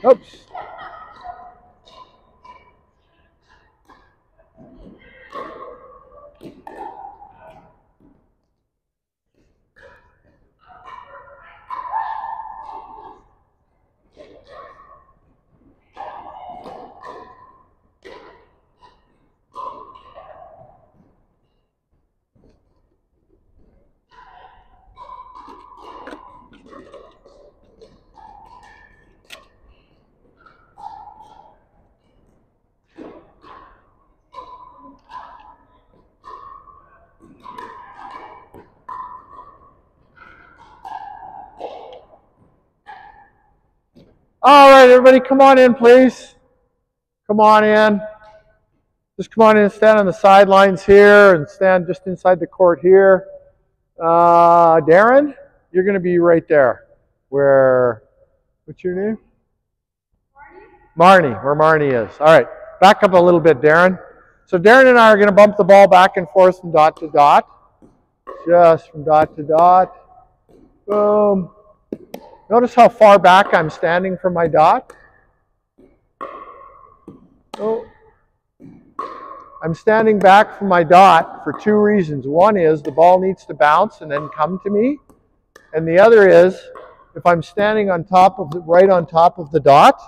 Oops. All right, everybody, come on in, please. Come on in. Just come on in and stand on the sidelines here and stand just inside the court here. Darren, you're going to be right there. What's your name? Marnie. Where Marnie is. All right, back up a little bit, Darren. So Darren and I are going to bump the ball back and forth from dot to dot. Just from dot to dot. Boom. Notice how far back I'm standing from my dot. Oh. I'm standing back from my dot for two reasons. One is the ball needs to bounce and then come to me. And the other is if I'm standing on top of right on top of the dot,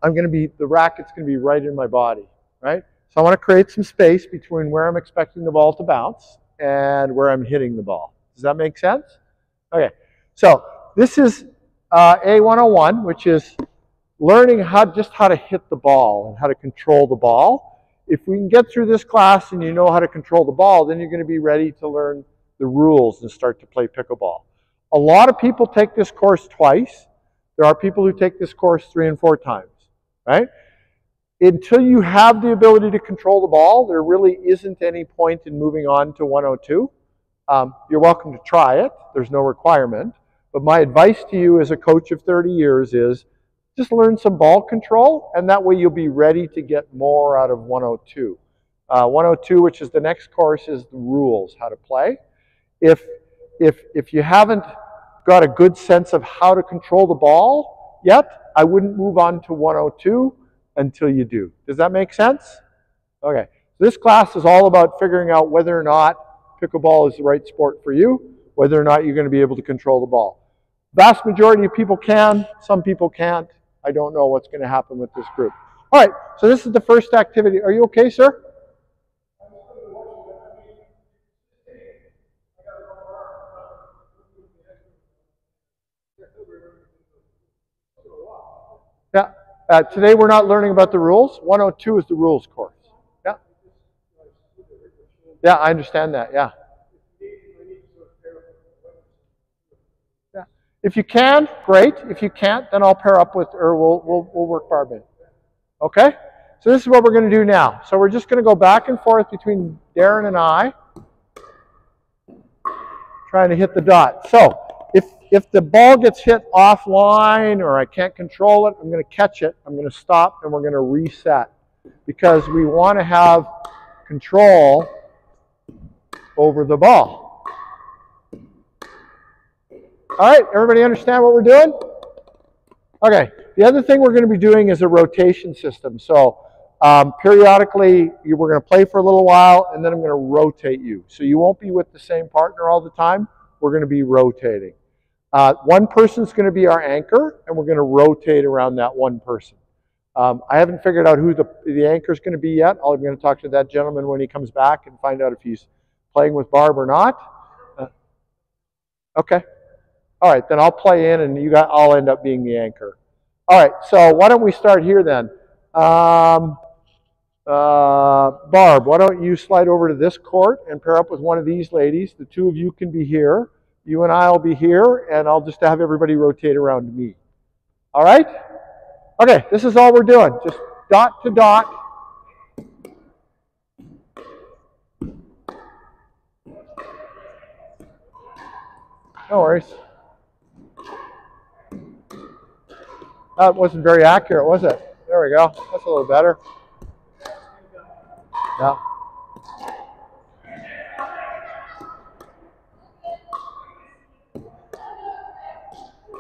the racket's going to be right in my body, right? So I want to create some space between where I'm expecting the ball to bounce and where I'm hitting the ball. Does that make sense? Okay. So this is A101, which is learning just how to hit the ball and how to control the ball. If we can get through this class and you know how to control the ball, then you're going to be ready to learn the rules and start to play pickleball. A lot of people take this course twice. There are people who take this course 3 and 4 times, right? Until you have the ability to control the ball, there really isn't any point in moving on to 102. You're welcome to try it. There's no requirement. But my advice to you as a coach of 30 years is just learn some ball control, and that way you'll be ready to get more out of 102. 102, which is the next course, is the rules, how to play. If you haven't got a good sense of how to control the ball yet, I wouldn't move on to 102 until you do. Does that make sense? Okay. This class is all about figuring out whether or not pickleball is the right sport for you, whether or not you're going to be able to control the ball. Vast majority of people can, some people can't. I don't know what's going to happen with this group. All right, so this is the first activity. Are you okay, sir? Yeah. Today we're not learning about the rules. 102 is the rules course. Yeah. Yeah, I understand that. Yeah. Yeah. If you can, great. If you can't, then I'll pair up with, or we'll work barbed. Okay. So this is what we're going to do now. So we're just going to go back and forth between Darren and I, trying to hit the dot. So if the ball gets hit offline or I can't control it, I'm going to catch it, I'm going to stop, and we're going to reset. Because we want to have control over the ball. All right, everybody understand what we're doing? Okay, the other thing we're going to be doing is a rotation system. So periodically, we're going to play for a little while, and then I'm going to rotate you. So you won't be with the same partner all the time. We're going to be rotating. One person's going to be our anchor, and we're going to rotate around that one person. I haven't figured out who the anchor is going to be yet. I'm going to talk to that gentleman when he comes back and find out if he's playing with Barb or not. Okay. All right, then I'll play in, and I'll end up being the anchor. All right, so why don't we start here then? Barb, why don't you slide over to this court and pair up with one of these ladies. The two of you can be here. You and I will be here, and I'll just have everybody rotate around me. All right? Okay, this is all we're doing. Just dot to dot. No worries. That wasn't very accurate, was it? There we go. That's a little better. Yeah.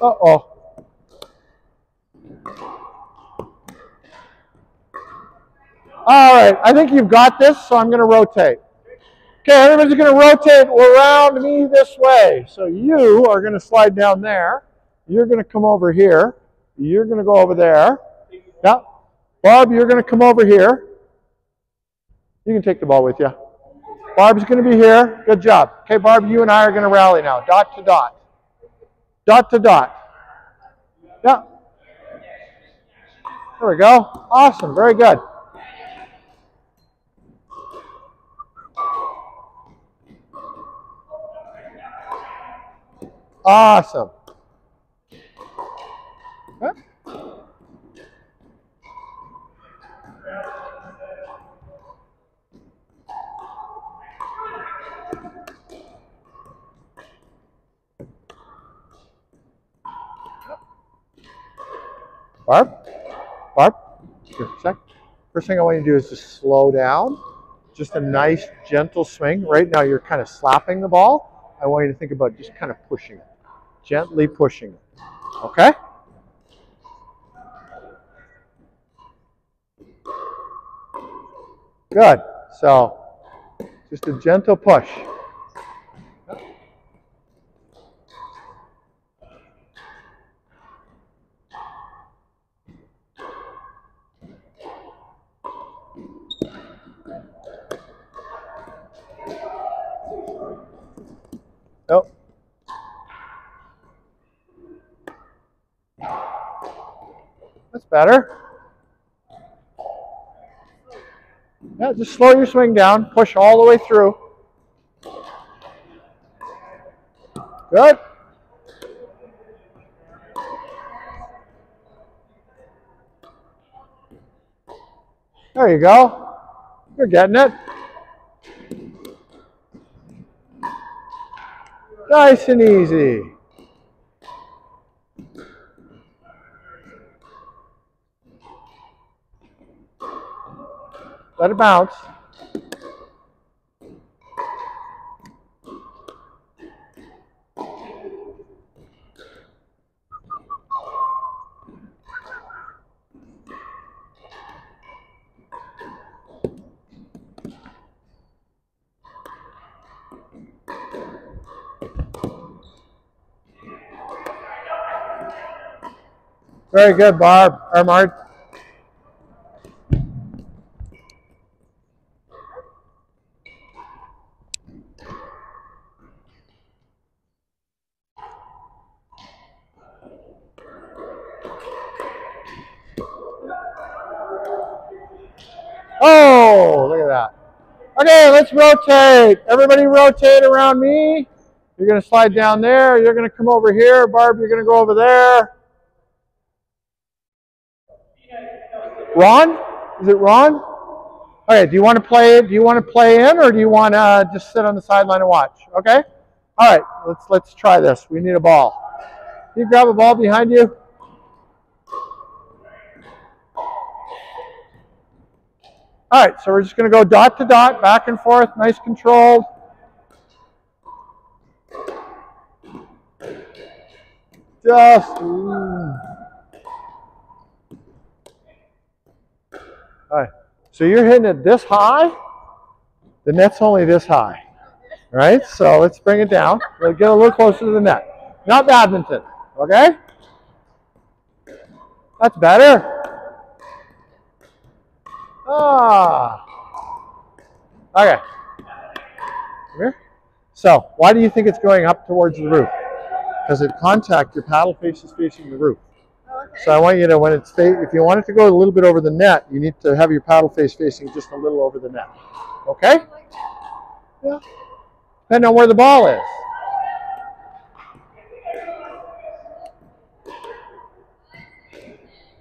Uh-oh. All right, I think you've got this, so I'm going to rotate. Okay, everybody's going to rotate around me this way. So you are going to slide down there. You're going to come over here. You're going to go over there. Yeah. Barb, you're going to come over here. You can take the ball with you. Barb's going to be here. Good job. Okay, Barb, you and I are going to rally now. Dot to dot. Dot to dot. Yeah. There we go. Awesome. Very good. Awesome. Okay. Barb? Barb? Here, a sec. First thing I want you to do is just slow down. Just a nice, gentle swing. Right now you're kind of slapping the ball. I want you to think about just kind of pushing it. Gently pushing it. Okay? Good. So, just a gentle push. Oh. That's better. Yeah, just slow your swing down. Push all the way through. Good. There you go. You're getting it. Nice and easy. Let it bounce. Very good, Barb. Or Mart. Oh, look at that. Okay, let's rotate. Everybody rotate around me. You're going to slide down there. You're going to come over here. Barb, you're going to go over there. Ron? Is it Ron? Okay, do you want to play? Do you want to play in, or do you want to just sit on the sideline and watch? Okay. All right. Let's try this. We need a ball. Can you grab a ball behind you? All right. So we're just going to go dot to dot, back and forth, nice controlled. Just. All right. So you're hitting it this high. The net's only this high, right? So let's bring it down. We'll get a little closer to the net. Not badminton, okay? That's better. Ah. Okay. Here. So why do you think it's going up towards the roof? Because at contact, your paddle face is facing the roof. So I want you to, when it's, if you want it to go a little bit over the net, you need to have your paddle face facing just a little over the net. Okay? Yeah. Depending on where the ball is.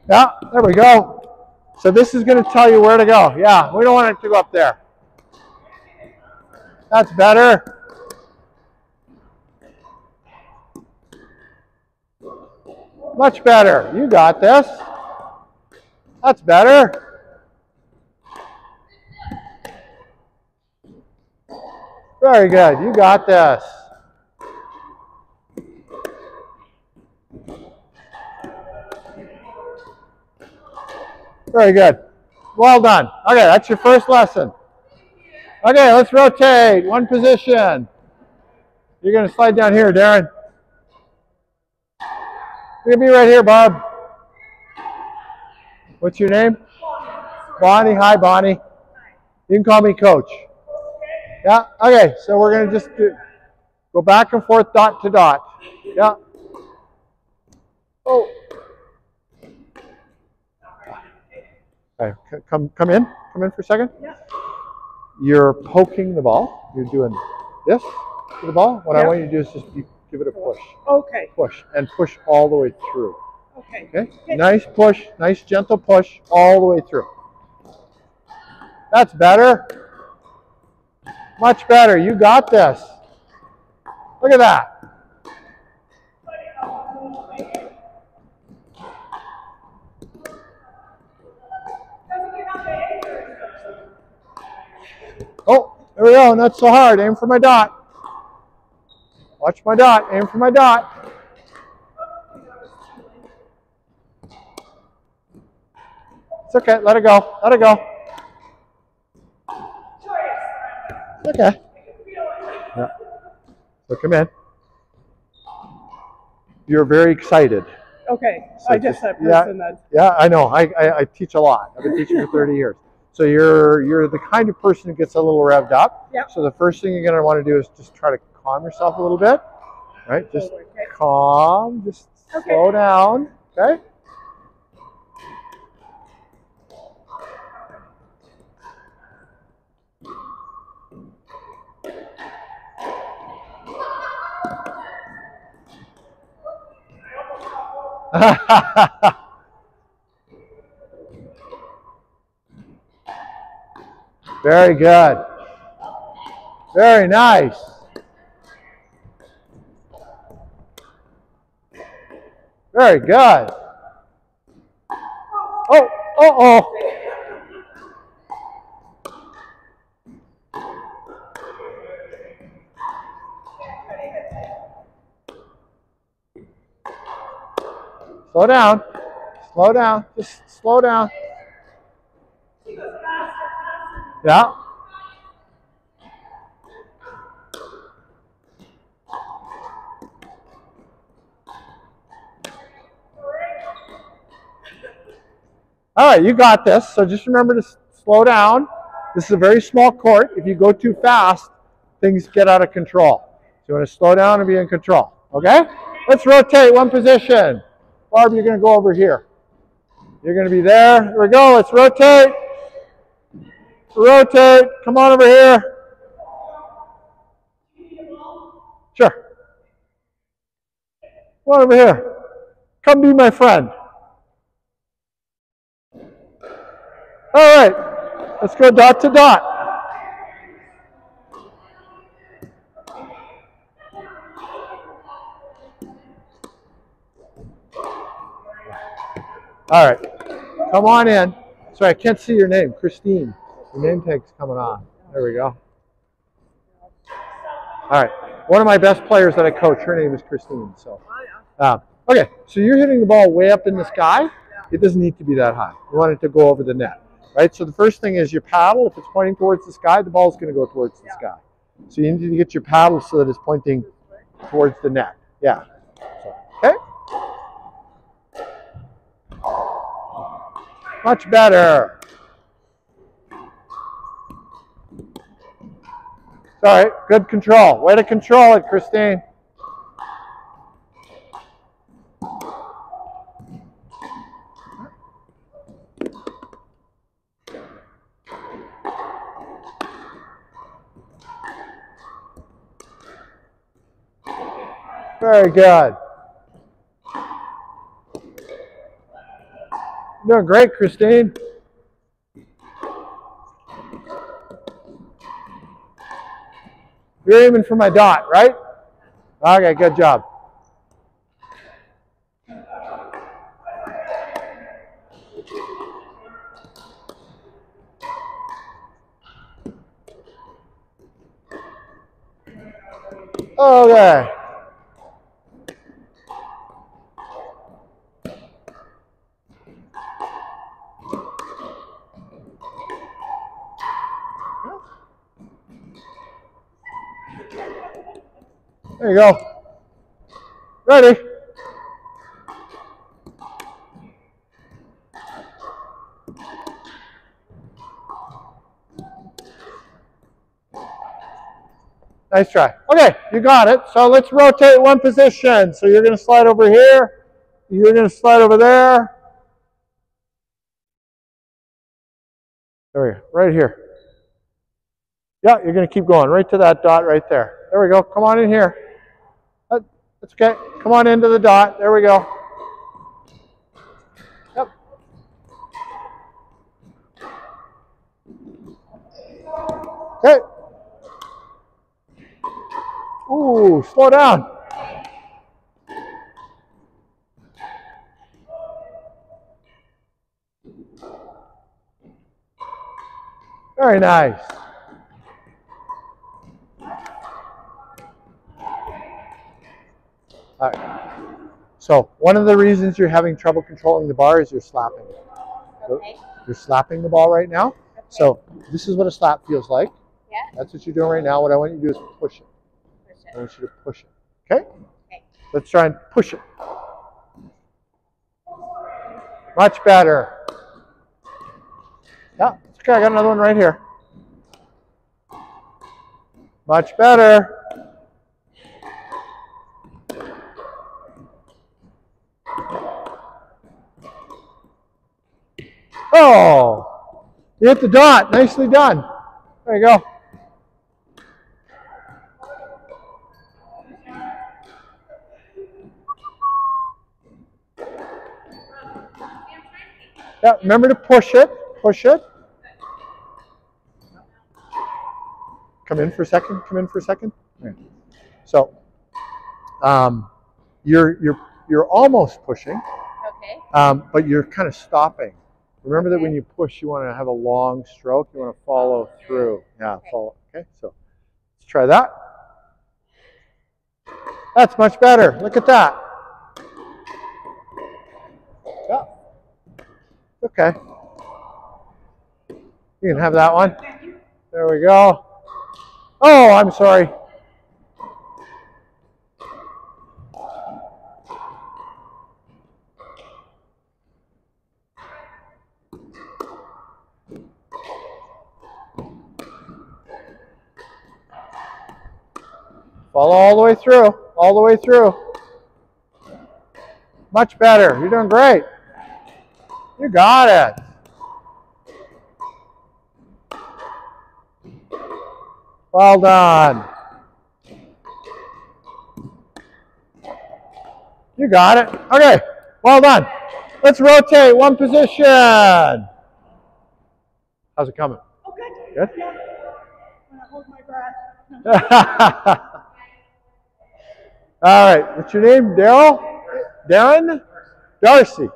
Yeah, there we go. So this is going to tell you where to go. Yeah, we don't want it to go up there. That's better. Much better. You got this. That's better. Very good. You got this. Very good. Well done. Okay, that's your first lesson. Okay, let's rotate. One position. You're going to slide down here, Darren. You're going to be right here, Bob. What's your name? Bonnie. Hi, Bonnie. You can call me Coach. Yeah, okay, so we're going to just go back and forth, dot to dot. Yeah. Oh. Okay, come in for a second. Yeah. You're poking the ball. You're doing this to the ball. What I want you to do is just give it a push. Okay. Push, and push all the way through. Okay. Okay? Nice push, nice gentle push all the way through. That's better. Much better. You got this. Look at that. Oh, there we go. Not so hard. Aim for my dot. Watch my dot. Aim for my dot. It's okay. Let it go. Let it go. It's okay. Yeah. So come in. You're very excited. Okay. So I just that person that. Yeah, I know. I teach a lot. I've been teaching for 30 years. So you're the kind of person who gets a little revved up. Yep. So the first thing you're going to want to do is just try to calm yourself a little bit. Right? Just calm. Just slow down. Okay? Very good. Very nice. Very good. Oh, uh-oh. Slow down. Slow down. Just slow down. Yeah. All right, you got this. So just remember to slow down. This is a very small court. If you go too fast, things get out of control. So you want to slow down and be in control. Okay? Let's rotate one position. Barb, you're going to go over here. You're going to be there. Here we go. Let's rotate. Rotate. Come on over here. Sure. Come on over here. Come be my friend. All right. Let's go dot to dot. All right. Come on in. Sorry, I can't see your name. Christine. Your name tag's coming on. There we go. All right. One of my best players that I coach, her name is Christine. So, okay. So you're hitting the ball way up in the sky. It doesn't need to be that high. You want it to go over the net, right? So the first thing is your paddle. If it's pointing towards the sky, the ball's going to go towards the sky. So you need to get your paddle so that it's pointing towards the net. Yeah. So, okay. Much better. All right, good control. Way to control it, Christine. Very good. You're doing great, Christine. You're aiming for my dot, right? Okay, good job. Okay. There you go. Ready. Nice try. Okay, you got it. So let's rotate one position. So you're going to slide over here. You're going to slide over there. There we go. Right here. Yeah, you're going to keep going right to that dot right there. There we go. Come on in here. That's okay. Come on into the dot. There we go. Yep. Okay. Ooh, slow down. Very nice. All right. So one of the reasons you're having trouble controlling the bar is you're slapping it. Okay. You're slapping the ball right now. Okay. So this is what a slap feels like. Yeah. That's what you're doing right now. What I want you to do is push it. Push it. I want you to push it. Okay? Okay. Let's try and push it. Much better. Yeah, okay, I got another one right here. Much better. Oh, you hit the dot. Nicely done. There you go. Yeah, remember to push it. Push it. Come in for a second. Come in for a second. Right. So, you're almost pushing. Okay. But you're kind of stopping. Remember that when you push, you want to have a long stroke. You want to follow through. Yeah, okay. follow. Okay, so let's try that. That's much better. Look at that. Yeah. Okay. You can have that one. There we go. Oh, I'm sorry. Follow all the way through. All the way through. Much better. You're doing great. You got it. Well done. You got it. Okay. Well done. Let's rotate one position. How's it coming? Okay. Good? Yeah. I'm gonna hold my breath. All right. What's your name? Daryl? Darren? Darcy.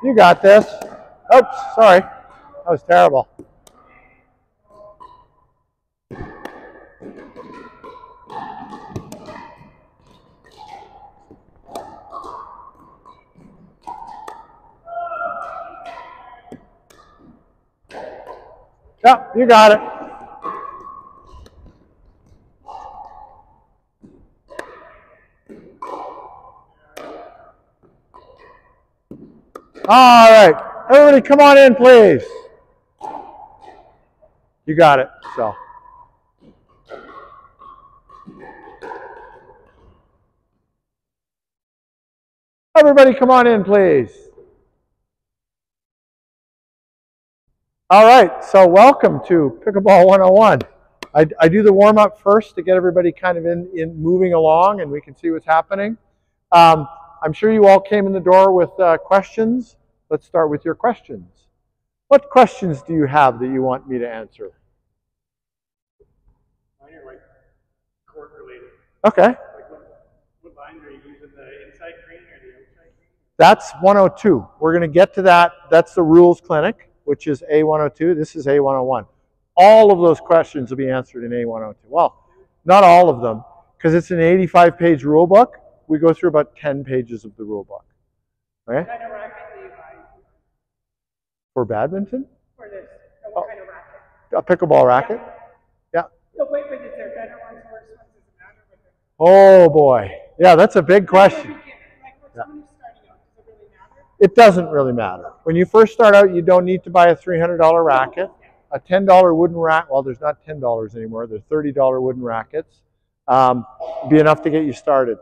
You got this. Oops, sorry. That was terrible. Yep, you got it. All right. Everybody come on in, please. You got it. So. Everybody come on in, please. All right. So welcome to Pickleball 101. I do the warm-up first to get everybody kind of in moving along and we can see what's happening. I'm sure you all came in the door with questions. Let's start with your questions. What questions do you have that you want me to answer? Mine are like court related. Okay. Like what lines are you using to That's 102. We're going to get to that. That's the rules clinic, which is A102. This is A101. All of those questions will be answered in A102. Well, not all of them, because it's an 85-page rule book. We go through about 10 pages of the rule book. Okay? What kind of racket do you buy For badminton? for this? What kind of racket? A pickleball racket? Yeah. So wait, but is there better ones, worse ones? Does it matter? Oh boy. Yeah, that's a big question. Like for someone who's starting out, does it really matter? It doesn't really matter. When you first start out, you don't need to buy a $300 racket. A $10 wooden racket, well, there's not $10 anymore. There's $30 wooden rackets. Be enough to get you started.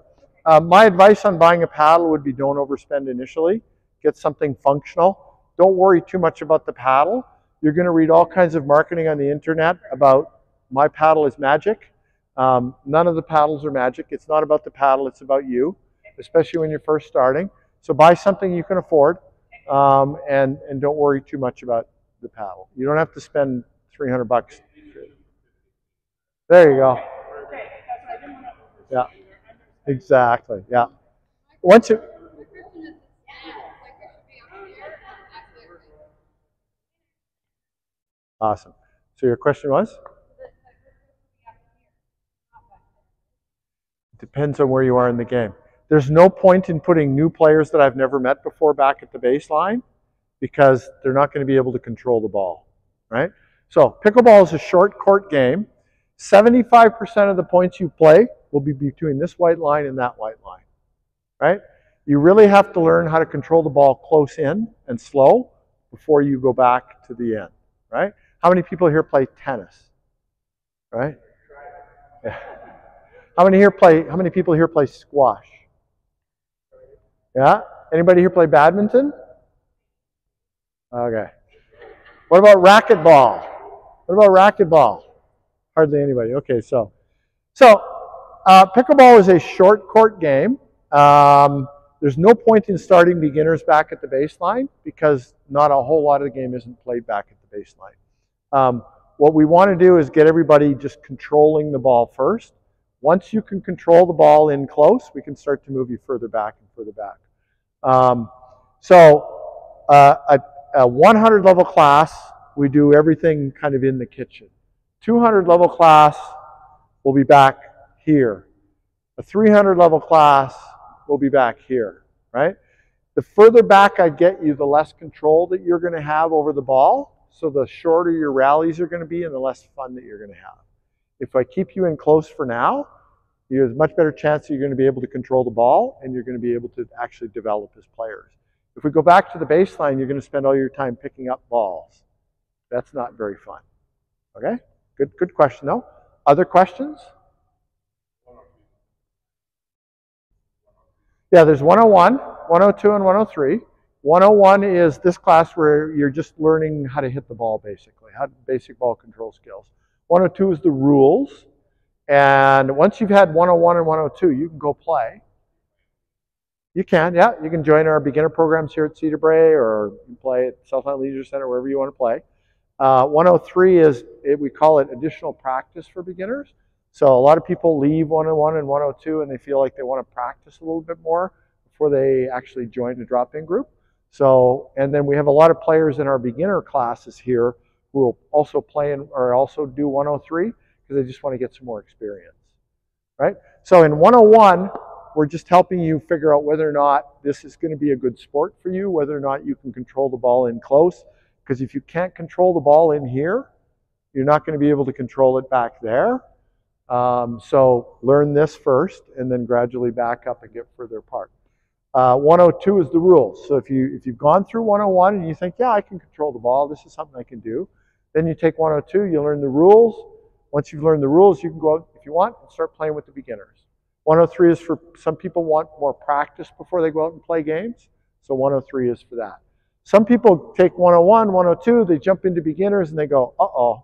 My advice on buying a paddle would be don't overspend initially. Get something functional. Don't worry too much about the paddle. You're going to read all kinds of marketing on the internet about my paddle is magic. None of the paddles are magic. It's not about the paddle, it's about you, especially when you're first starting. So buy something you can afford, and don't worry too much about the paddle. You don't have to spend $300. There you go. Yeah, exactly. Yeah. Once you awesome. So your question was? Depends on where you are in the game. There's no point in putting new players that I've never met before back at the baseline because they're not going to be able to control the ball, right? So pickleball is a short court game. 75% of the points you play will be between this white line and that white line, right? You really have to learn how to control the ball close in and slow before you go back to the end, right? How many people here play tennis, right? Yeah. How many people here play squash? Yeah? Anybody here play badminton? Okay. What about racquetball? What about racquetball? Hardly anybody. Okay, so pickleball is a short court game. There's no point in starting beginners back at the baseline because not a whole lot of the game isn't played back at the baseline. What we want to do is get everybody just controlling the ball first. Once you can control the ball in close, we can start to move you further back and further back. A 100 level class, we do everything kind of in the kitchen. 200 level class, we'll be back here. A 300 level class, we'll be back here, right? The further back I get you, the less control that you're going to have over the ball. So the shorter your rallies are going to be and the less fun that you're going to have. If I keep you in close for now, you have a much better chance that you're going to be able to control the ball and you're going to be able to actually develop as players. If we go back to the baseline, you're going to spend all your time picking up balls. That's not very fun. Okay? Good question though. Other questions? Yeah, there's 101, 102, and 103. 101 is this class where you're just learning how to hit the ball basically, basic ball control skills. 102 is the rules. And once you've had 101 and 102, you can go play. You can, yeah. You can join our beginner programs here at Cedar Brae or you can play at Southland Leisure Center, wherever you want to play. 103 is, we call it additional practice for beginners. So a lot of people leave 101 and 102 and they feel like they want to practice a little bit more before they actually join the drop-in group. So, and then we have a lot of players in our beginner classes here who will also play or also do 103 because they just want to get some more experience, right? So in 101, we're just helping you figure out whether or not this is going to be a good sport for you, whether or not you can control the ball in close. Because if you can't control the ball in here, you're not going to be able to control it back there. So learn this first and then gradually back up and get further apart. 102 is the rules. So if you've gone through 101 and you think, yeah, I can control the ball, this is something I can do, then you take 102, you learn the rules. Once you've learned the rules, you can go out, if you want, and start playing with the beginners. 103 is for some people want more practice before they go out and play games. So 103 is for that. Some people take 101, 102, they jump into beginners and they go, uh-oh,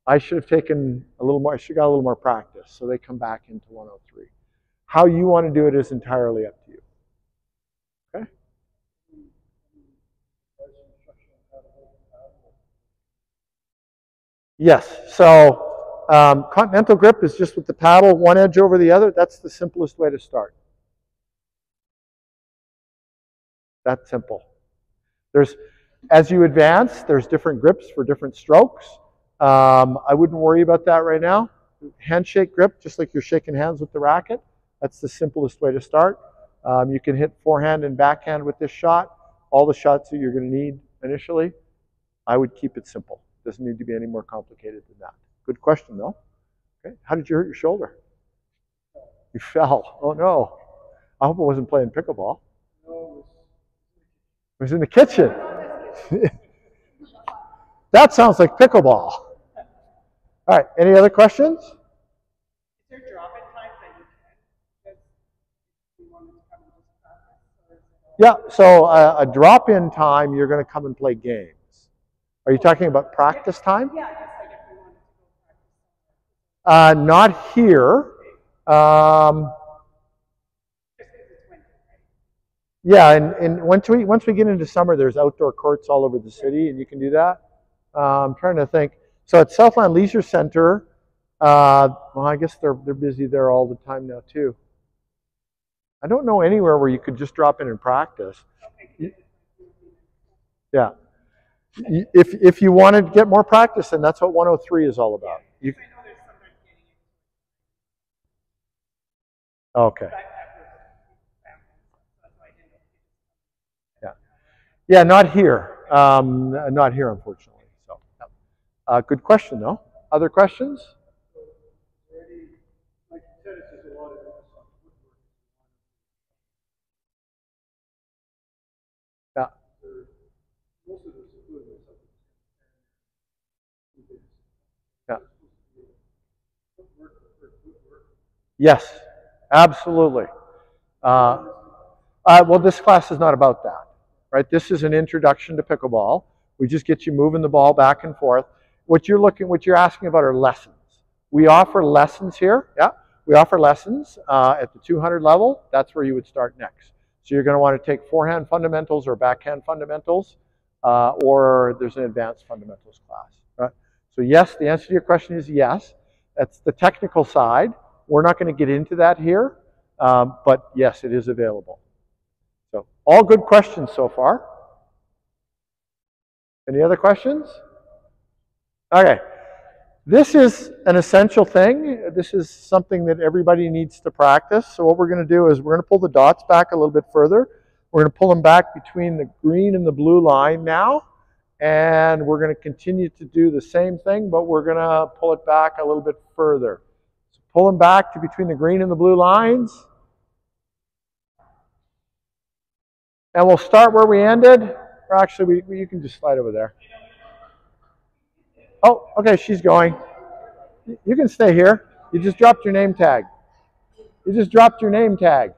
I should have taken a little more, I should have got a little more practice. So they come back into 103. How you want to do it is entirely up to you. Okay? Yes, so continental grip is just with the paddle, one edge over the other. That's the simplest way to start. That's simple. As you advance, there's different grips for different strokes. I wouldn't worry about that right now. Handshake grip, just like you're shaking hands with the racket. That's the simplest way to start. You can hit forehand and backhand with this shot. All the shots that you're going to need initially. I would keep it simple. Doesn't need to be any more complicated than that. Good question, though. Okay. How did you hurt your shoulder? You fell. Oh, no. I hope it wasn't playing pickleball. It was in the kitchen. That sounds like pickleball. All right. Any other questions? Is there drop-in times that you can? Because you wanted to come and just practice? Yeah. So a drop-in time, you're going to come and play games. Are you talking about practice time? Yeah, just like if you wanted to go practice. Not here. Yeah, and once we get into summer, there's outdoor courts all over the city, and you can do that. I'm trying to think. So at Southland Leisure Center, well, I guess they're busy there all the time now too. I don't know anywhere where you could just drop in and practice. Yeah. If you wanted to get more practice, then that's what 103 is all about. Okay. Yeah. Yeah, not here. Not here, unfortunately. So, good question, though. Other questions? Yeah. Yeah. Yes, absolutely. Well, this class is not about that, right? This is an introduction to pickleball. We just get you moving the ball back and forth. What you're asking about are lessons. We offer lessons here. Yeah, we offer lessons at the 200 level. That's where you would start next. So you're going to want to take forehand fundamentals or backhand fundamentals, or there's an advanced fundamentals class. Right? So yes, the answer to your question is yes. That's the technical side. We're not going to get into that here, but yes, it is available. So all good questions so far. Any other questions? Okay. This is an essential thing. This is something that everybody needs to practice. So what we're going to do is we're going to pull the dots back a little bit further. We're going to pull them back between the green and the blue line now. And we're going to continue to do the same thing, but we're going to pull it back a little bit further. So pull them back to between the green and the blue lines. And we'll start where we ended. Or actually, you can just slide over there. Oh, okay, she's going. You can stay here. You just dropped your name tag. You just dropped your name tag.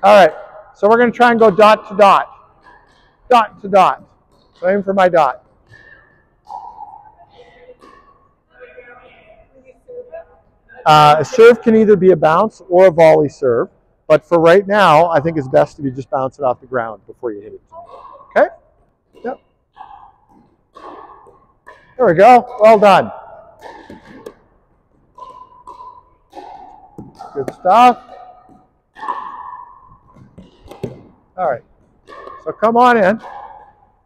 All right, so we're going to try and go dot to dot. Dot to dot. So aim for my dot. A serve can either be a bounce or a volley serve. But for right now, I think it's best if you just bounce it off the ground before you hit it. Okay? Yep. There we go. Well done. Good stuff. All right. So come on in.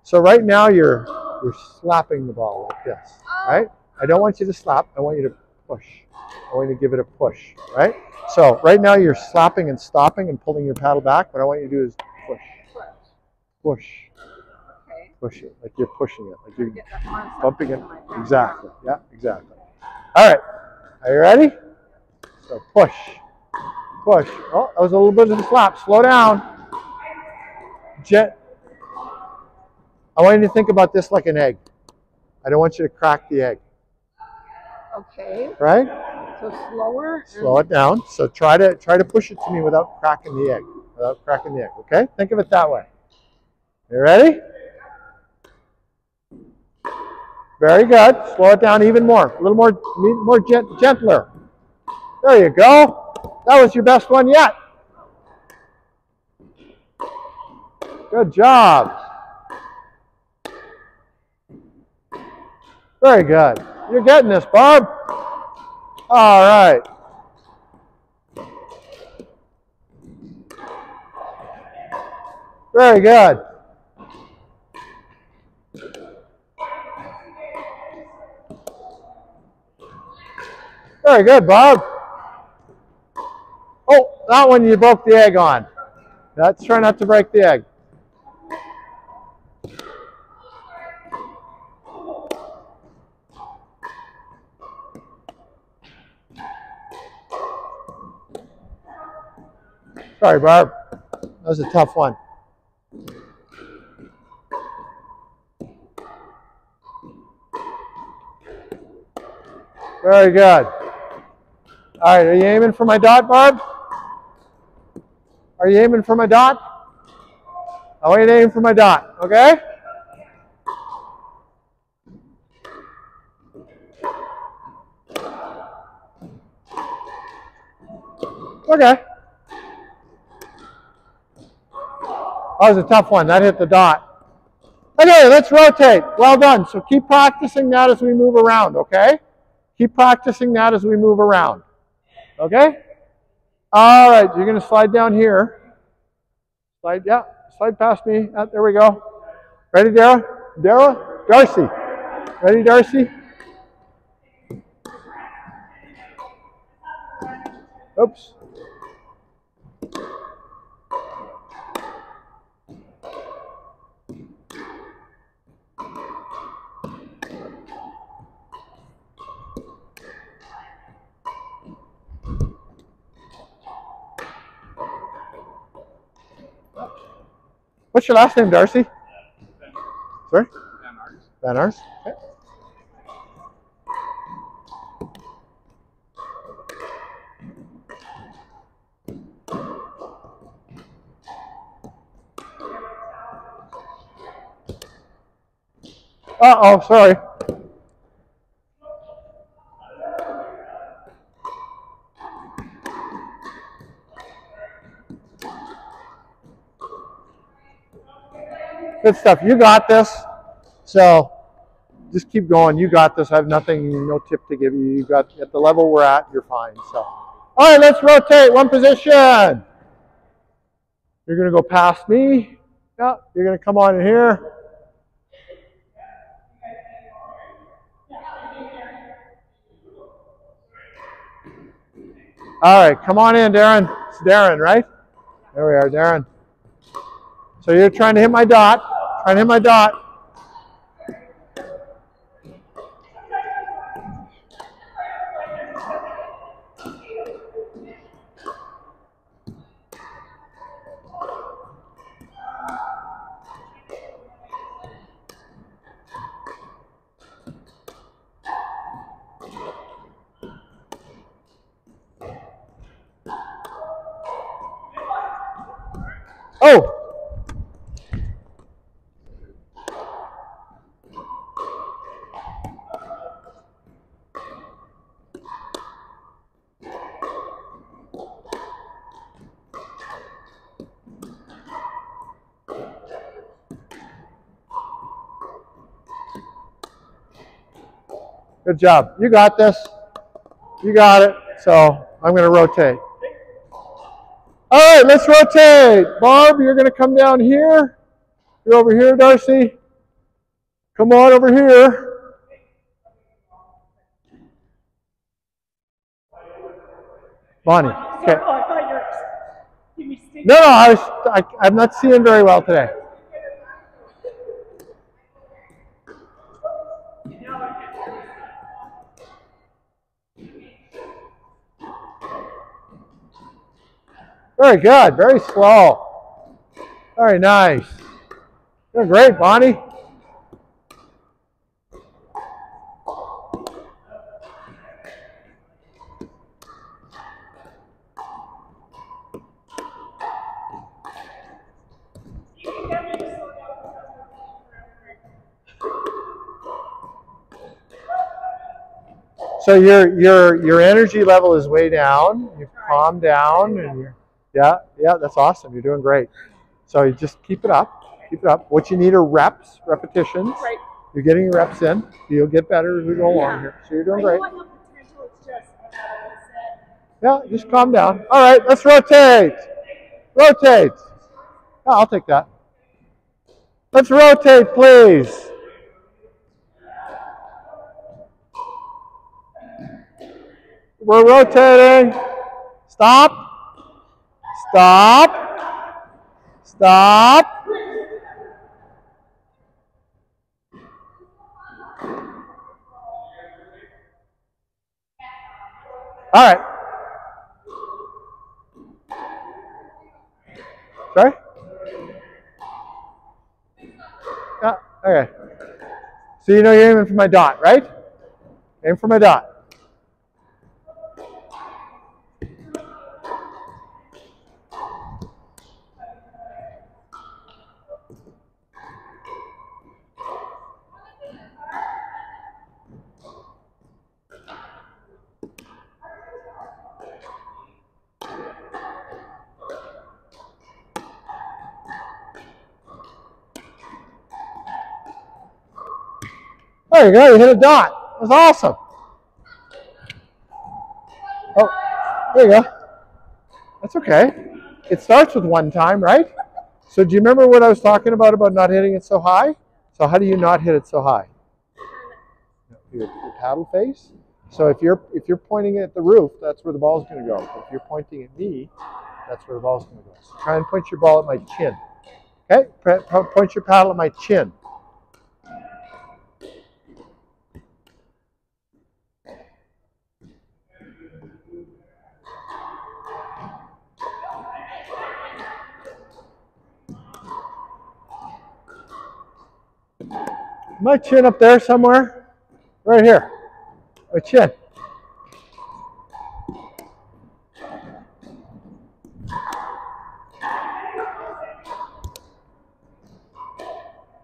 So right now you're slapping the ball like this, right? I don't want you to slap. I want you to push. I want you to give it a push, right? So right now you're slapping and stopping and pulling your paddle back. What I want you to do is push. Push. Push it, like you're pushing it, like you're bumping it. Exactly, yeah, exactly. All right, are you ready? So push, push. Oh, that was a little bit of a slap. Slow down. I want you to think about this like an egg. I don't want you to crack the egg. Okay. Right? So slower. Slow it down. So try to push it to me without cracking the egg. Without cracking the egg. Okay? Think of it that way. You ready? Very good. Slow it down even more. A little more gentler. There you go. That was your best one yet. Good job. Very good. You're getting this, Barb. All right. Very good. Very good, Bob. Oh, that one you broke the egg on. Let's try not to break the egg. Sorry, Barb. That was a tough one. Very good. All right, are you aiming for my dot, Barb? Are you aiming for my dot? I want you to aim for my dot, okay? Okay. That was a tough one. That hit the dot. Okay, let's rotate. Well done. So keep practicing that as we move around, okay? Keep practicing that as we move around. Okay? All right, you're going to slide down here. Slide, yeah, slide past me. There we go. Ready, Dara? Dara? Darcy. Ready, Darcy? Oops. What's your last name, Darcy? Sorry? Van Ars. Okay. Uh-oh, sorry. Good stuff. You got this. So just keep going. You got this. I have nothing, no tip to give you. You got at the level we're at, you're fine. So, all right, let's rotate one position. You're going to go past me. Yeah, you're going to come on in here. All right, come on in, Darren. It's Darren, right? There we are, Darren. So you're trying to hit my dot. Trying to hit my dot. Oh! Good job. You got this. You got it. So I'm going to rotate. All right, let's rotate. Barb, you're going to come down here. You're over here, Darcy. Come on over here. Bonnie. Okay. Oh, I thought you were No, I'm not seeing very well today. Very good. Very slow. Very nice. You're great, Bonnie. So your energy level is way down. You've calmed down, and yeah, that's awesome. You're doing great. So you just keep it up. Keep it up. What you need are reps, repetitions. Right. You're getting your reps in. You'll get better as we go along here. So you're doing great. Yeah, just calm down. All right, let's rotate. Rotate. Yeah, I'll take that. Let's rotate, please. We're rotating. Stop. Stop. Stop. All right. Sorry? Yeah, okay. So you know you're aiming for my dot, right? Aim for my dot. There you go, you hit a dot. That's awesome. Oh, there you go. That's okay. It starts with one time, right? So do you remember what I was talking about not hitting it so high? So how do you not hit it so high? Your paddle face. So if you're pointing at the roof, that's where the ball's going to go. If you're pointing at me, that's where the ball's going to go. So try and point your ball at my chin. Okay? Point your paddle at my chin. My chin up there somewhere. Right here. My chin.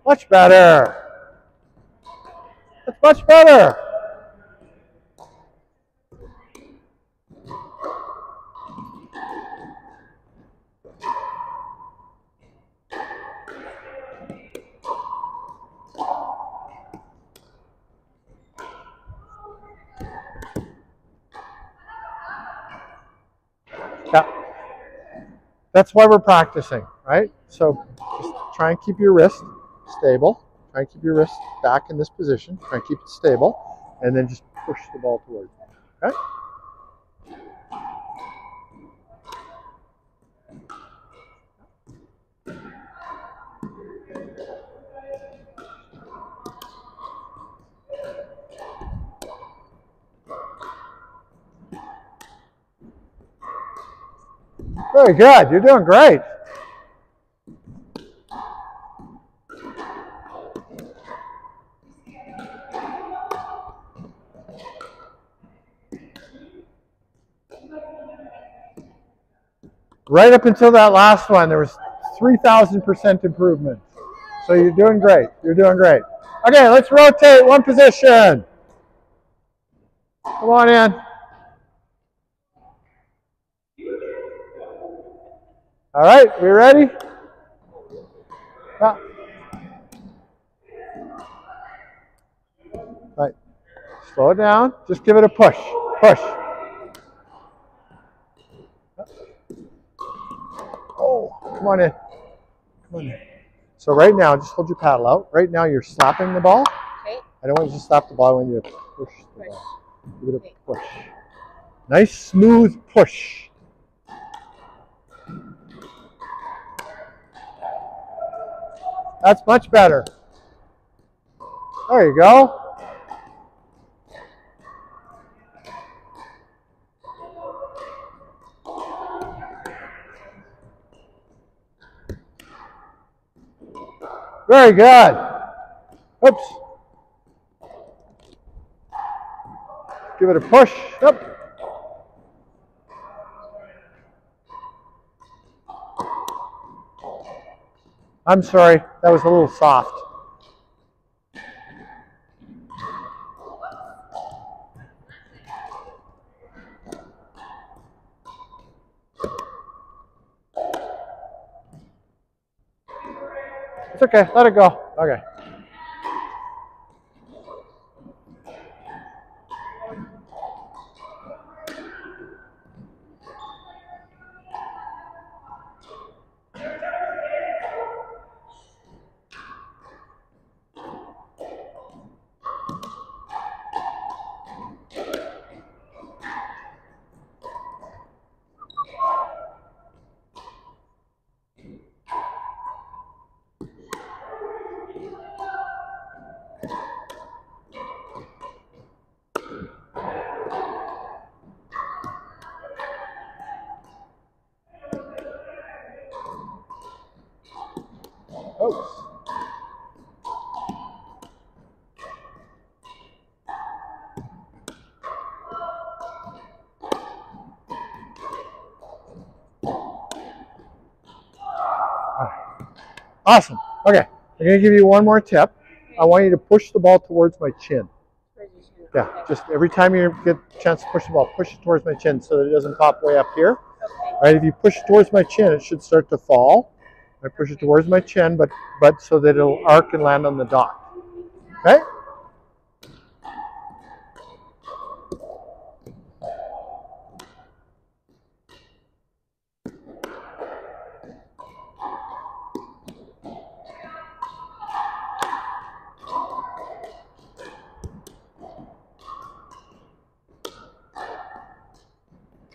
Much better. That's much better. Yeah. That's why we're practicing, right? So just try and keep your wrist stable. Try and keep your wrist back in this position. Try and keep it stable. And then just push the ball towards you. Okay? Very good. You're doing great. Right up until that last one, there was 3,000% improvement. So you're doing great. You're doing great. Okay, let's rotate one position. Come on in. All right, we ready? Yeah. All right. Slow it down. Just give it a push. Push. Oh, come on in. Come on in. So right now, just hold your paddle out. Right now, you're slapping the ball. Okay. I don't want you to slap the ball. I want you to push the ball. Give it a push. Nice, smooth push. That's much better. There you go. Very good. Oops. Give it a push. Up. I'm sorry, that was a little soft. It's okay, let it go. Okay. Oops. Awesome. Okay, I'm going to give you one more tip. I want you to push the ball towards my chin. Yeah, just every time you get a chance to push the ball, push it towards my chin so that it doesn't pop way up here. All right, if you push it towards my chin, it should start to fall. I push it towards my chin, but so that it'll arc and land on the dot. Okay?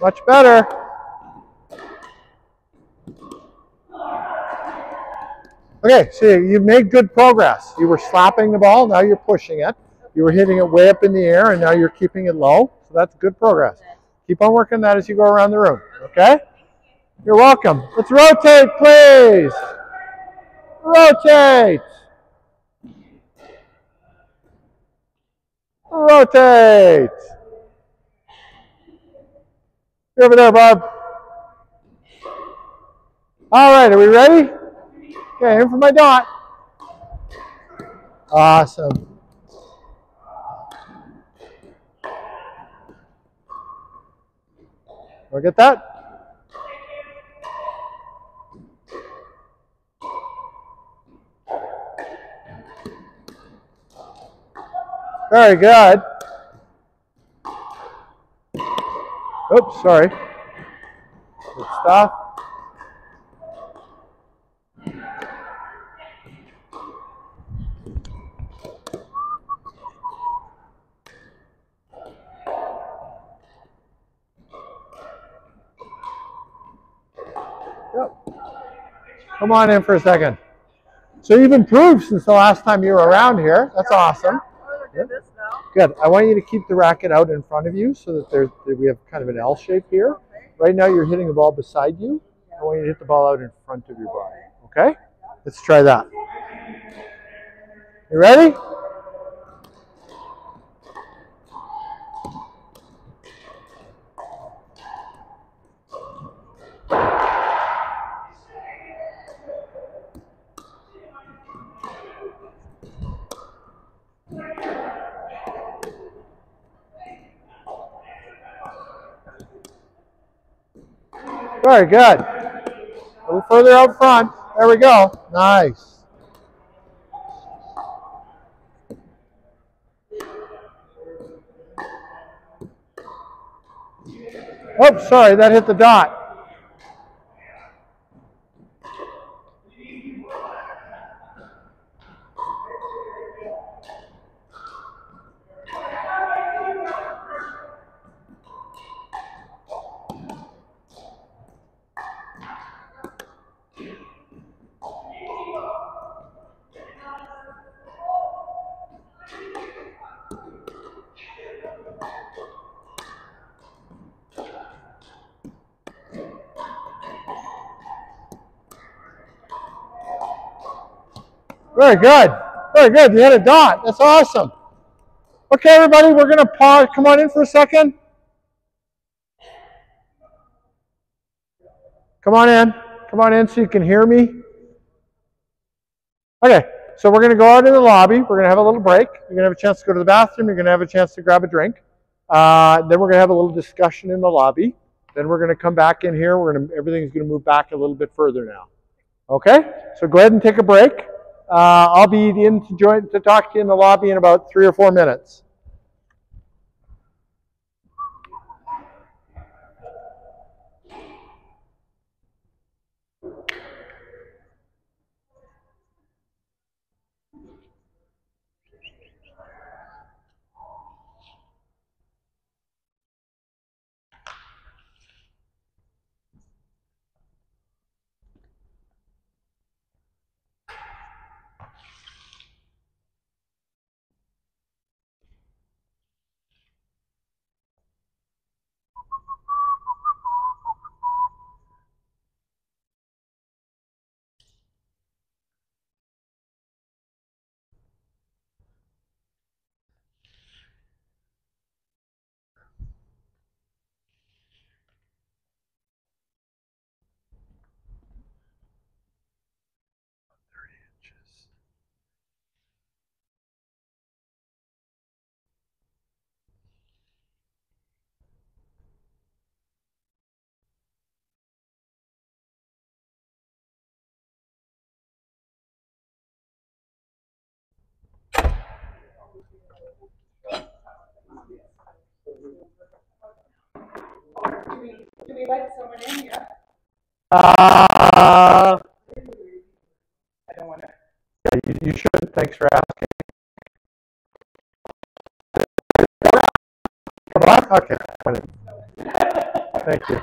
Much better. Okay, so you've made good progress. You were slapping the ball, now you're pushing it. You were hitting it way up in the air, and now you're keeping it low. So that's good progress. Keep on working that as you go around the room, okay? You're welcome. Let's rotate, please. Rotate. Rotate. You're over there, Bob. All right, are we ready? Okay, in for my dot. Awesome. Want to get that? Very good. Oops, sorry. Good stuff. Yep. Come on in for a second. So you've improved since the last time you were around here. That's awesome. Yep. Good. I want you to keep the racket out in front of you so that we have kind of an L shape here. Right now you're hitting the ball beside you. I want you to hit the ball out in front of your body. Okay? Let's try that. You ready? Very good. A little further out front. There we go. Nice. Oh, sorry, that hit the dot. Very good. Very good. You hit a dot. That's awesome. Okay, everybody, we're going to pause. Come on in for a second. Come on in. Come on in so you can hear me. Okay, so we're going to go out in the lobby. We're going to have a little break. You're going to have a chance to go to the bathroom. You're going to have a chance to grab a drink. Then we're going to have a little discussion in the lobby. Then we're going to come back in here. Everything's going to move back a little bit further now. Okay, so go ahead and take a break. I'll be in to talk to you in the lobby in about 3 or 4 minutes. Do we let someone in yet? Uh, I don't want to. yeah, you should. Thanks for asking. Come on. Okay. Thank you.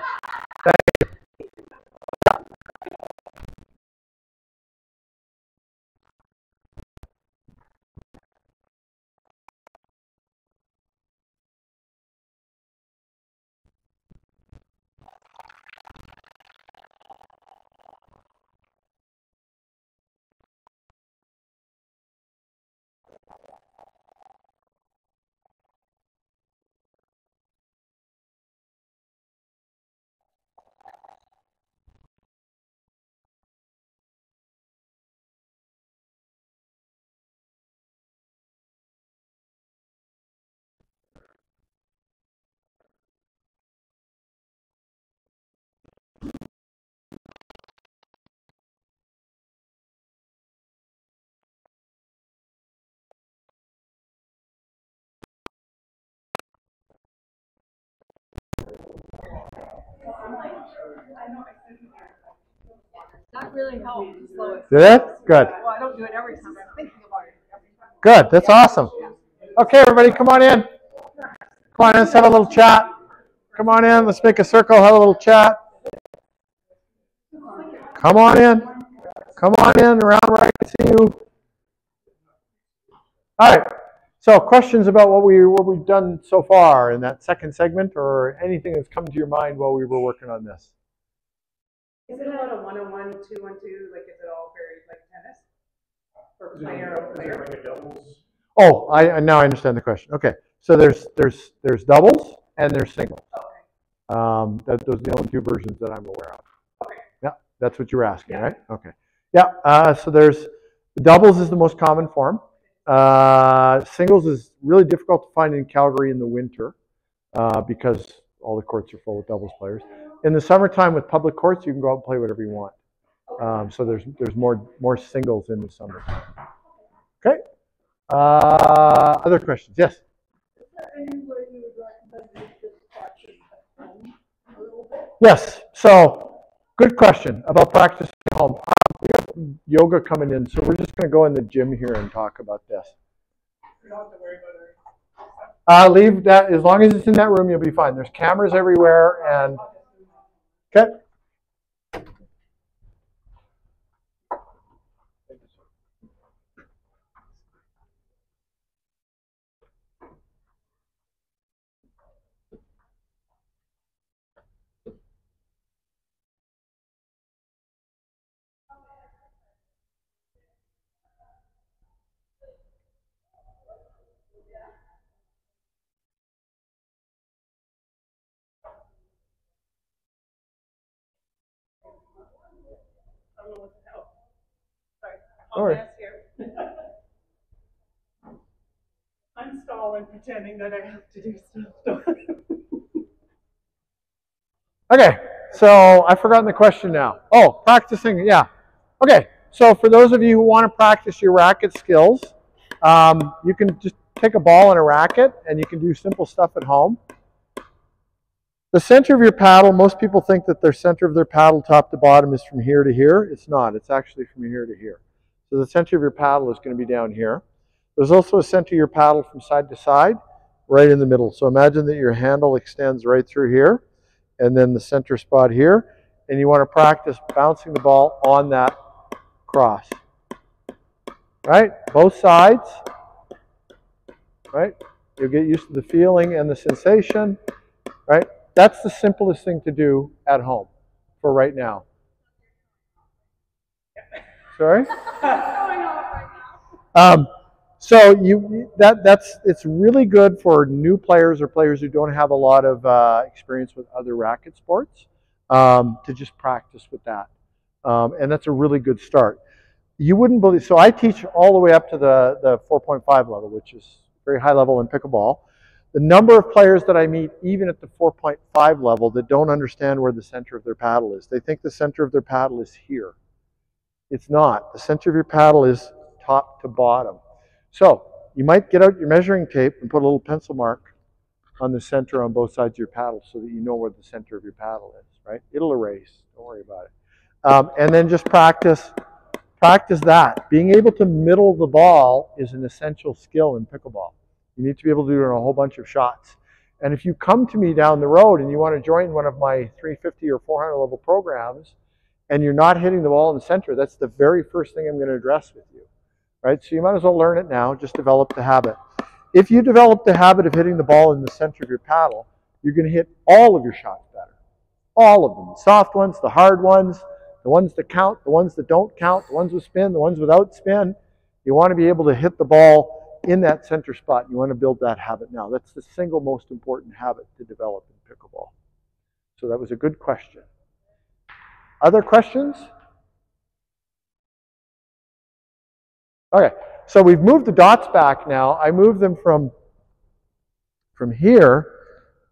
That really helped to slow it. Did it? Good. Well, I don't do it every time. I'm thinking about it every time. Good. That's awesome. Okay, everybody, come on in. Come on in. Let's have a little chat. Come on in. Let's make a circle. Have a little chat. Come on in. Come on in. Around where I can see you. All right. So, questions about what we've done so far in that second segment, or anything that's come to your mind while we were working on this? Is it a lot of 101, 2-on-2? Like, is it all very like tennis? For player on player? Oh, I now I understand the question. Okay, so there's doubles and there's singles. Okay. Those are the only two versions that I'm aware of. Okay. Yeah, that's what you were asking, right? Okay. Yeah. So there's doubles is the most common form. Singles is really difficult to find in Calgary in the winter because all the courts are full with doubles players. In the summertime with public courts, you can go out and play whatever you want. So there's more singles in the summer. Okay. Other questions? Yes. Yes. So good question about practicing at home. We have yoga coming in, so we're just going to go in the gym here and talk about this. You don't have to worry about it. Leave that, as long as it's in that room, you'll be fine. There's cameras everywhere, and okay. I don't know what the hell. Sorry. All right. I'll mess here. I'm stalling, pretending that I have to do stuff. Okay, so I've forgotten the question now. Oh, practicing, yeah. Okay, so for those of you who want to practice your racket skills, you can just take a ball and a racket, and you can do simple stuff at home. The center of your paddle, most people think that their center of their paddle top to bottom is from here to here. It's not. It's actually from here to here. So the center of your paddle is going to be down here. There's also a center of your paddle from side to side, right in the middle. So imagine that your handle extends right through here, and then the center spot here. And you want to practice bouncing the ball on that cross. Right? Both sides. Right? You'll get used to the feeling and the sensation. Right? That's the simplest thing to do at home for right now. Sorry? So it's really good for new players or players who don't have a lot of experience with other racket sports to just practice with that. And that's a really good start. You wouldn't believe, so I teach all the way up to the 4.5 level, which is very high level in pickleball. The number of players that I meet, even at the 4.5 level, that don't understand where the center of their paddle is. They think the center of their paddle is here. It's not. The center of your paddle is top to bottom. So you might get out your measuring tape and put a little pencil mark on the center on both sides of your paddle so that you know where the center of your paddle is, right? It'll erase, don't worry about it. And then just practice that. Being able to middle the ball is an essential skill in pickleball. You need to be able to do it in a whole bunch of shots. And if you come to me down the road and you want to join one of my 350 or 400 level programs and you're not hitting the ball in the center, that's the very first thing I'm going to address with you, right? So you might as well learn it now, just develop the habit. If you develop the habit of hitting the ball in the center of your paddle, you're going to hit all of your shots better. All of them. The soft ones, the hard ones, the ones that count, the ones that don't count, the ones with spin, the ones without spin. You want to be able to hit the ball in that center spot. You want to build that habit now. That's the single most important habit to develop in pickleball. So that was a good question. Other questions? Okay, so we've moved the dots back now. I moved them from here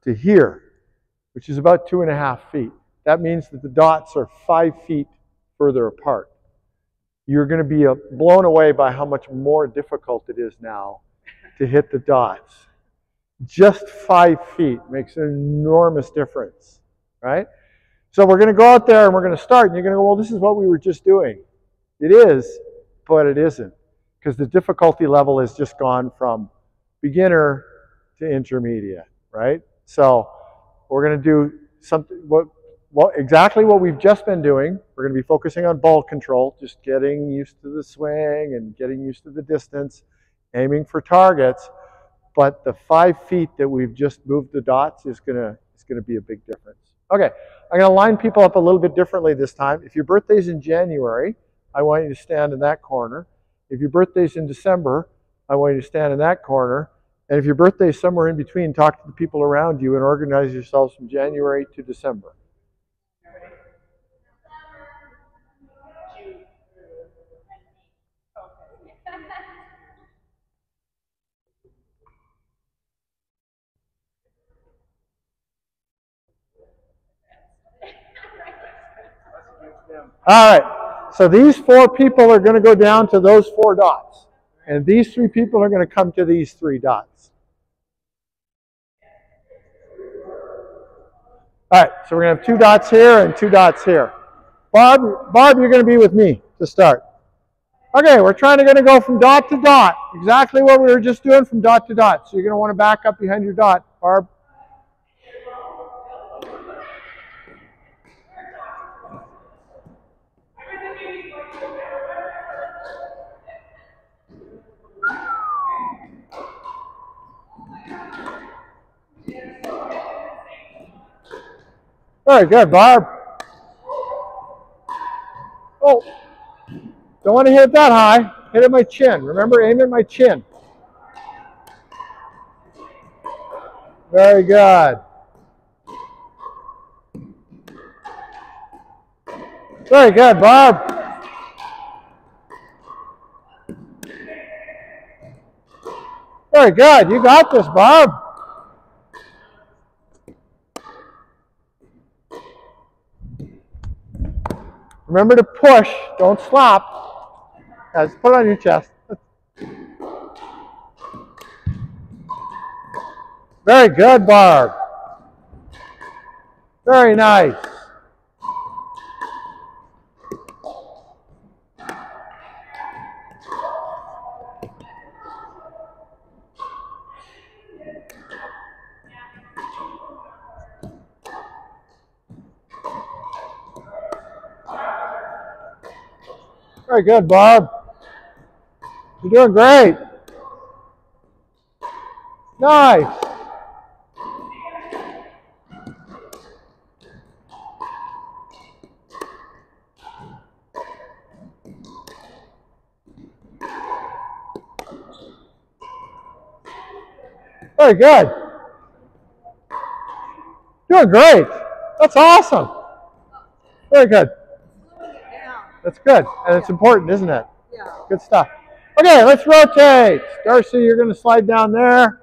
to here, which is about 2.5 feet. That means that the dots are 5 feet further apart. You're going to be blown away by how much more difficult it is now to hit the dots. Just 5 feet makes an enormous difference, right? So we're going to go out there and we're going to start, and you're going to go, well, this is what we were just doing. It is, but it isn't, because the difficulty level has just gone from beginner to intermediate, right? So we're going to do something, exactly what we've just been doing. We're going to be focusing on ball control, just getting used to the swing and getting used to the distance, aiming for targets. But the 5 feet that we've just moved the dots is going to be a big difference. Okay, I'm going to line people up a little bit differently this time. If your birthday's in January, I want you to stand in that corner. If your birthday's in December, I want you to stand in that corner. And if your birthday's somewhere in between, talk to the people around you and organize yourselves from January to December. All right, so these 4 people are going to go down to those 4 dots. And these 3 people are going to come to these 3 dots. All right, so we're going to have 2 dots here and 2 dots here. Barb, you're going to be with me to start. Okay, we're going to go from dot to dot. Exactly what we were just doing, from dot to dot. So you're going to want to back up behind your dot, Barb. Very good, Barb. Oh, don't want to hit it that high. Hit at my chin. Remember, aim at my chin. Very good. Very good, Barb. Very good. You got this, Barb. Remember to push. Don't slap. Just put it on your chest. Very good, Barb. Very nice. Very good, Barb. You're doing great. Nice. Very good. Doing great. That's awesome. Very good. That's good. And it's important, isn't it? Yeah. Good stuff. Okay, let's rotate. Darcy, you're going to slide down there.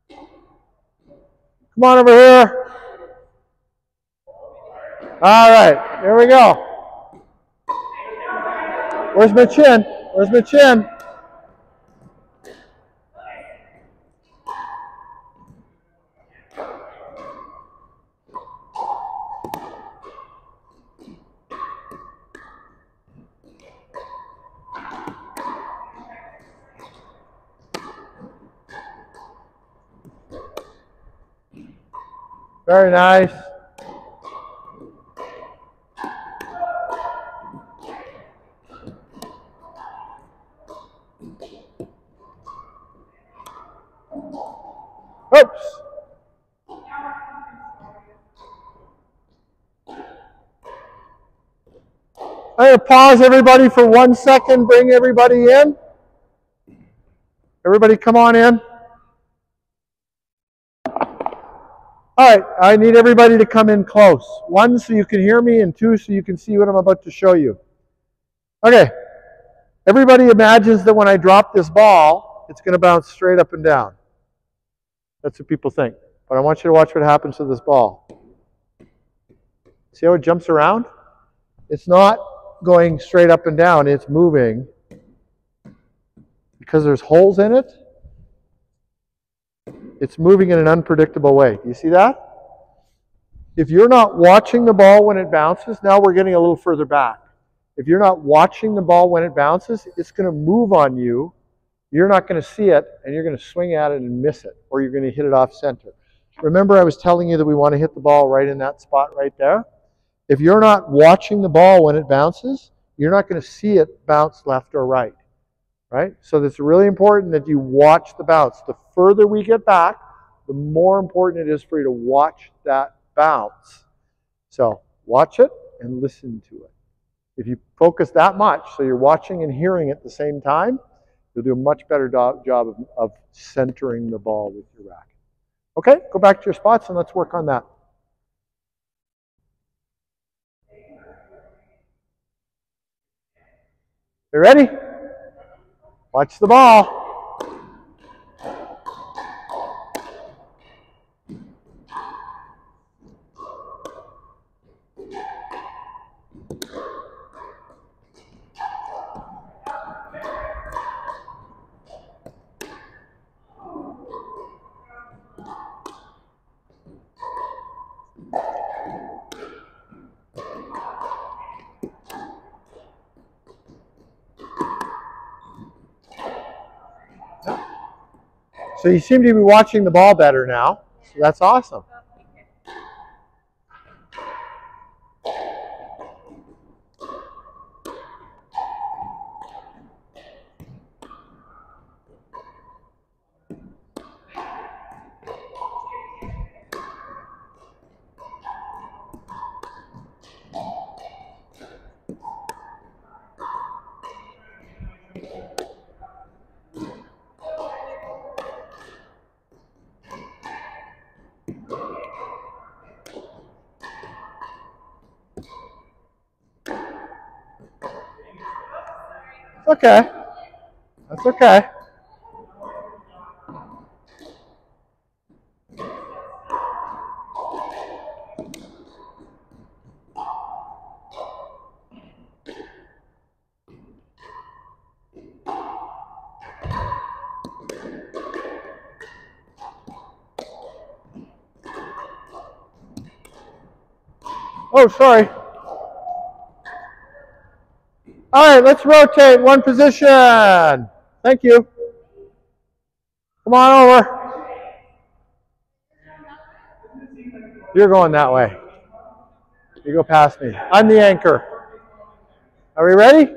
Come on over here. All right, here we go. Where's my chin? Where's my chin? Very nice. Oops. I'm going to pause everybody for 1 second, bring everybody in. Everybody come on in. All right, I need everybody to come in close. 1, so you can hear me, and 2, so you can see what I'm about to show you. Okay, everybody imagines that when I drop this ball, it's going to bounce straight up and down. That's what people think. But I want you to watch what happens to this ball. See how it jumps around? It's not going straight up and down, it's moving. Because there's holes in it, it's moving in an unpredictable way. You see that? If you're not watching the ball when it bounces, now we're getting a little further back. If you're not watching the ball when it bounces, it's going to move on you. You're not going to see it, and you're going to swing at it and miss it, or you're going to hit it off center. Remember I was telling you that we want to hit the ball right in that spot right there? If you're not watching the ball when it bounces, you're not going to see it bounce left or right. Right? So it's really important that you watch the bounce. The further we get back, the more important it is for you to watch that bounce. So watch it and listen to it. If you focus that much, so you're watching and hearing at the same time, you'll do a much better job of centering the ball with your racket. Okay, go back to your spots and let's work on that. You ready? Watch the ball. So you seem to be watching the ball better now. So that's awesome. Okay. That's okay. Oh, sorry. All right, let's rotate 1 position. Thank you. Come on over. You're going that way. You go past me. I'm the anchor. Are we ready?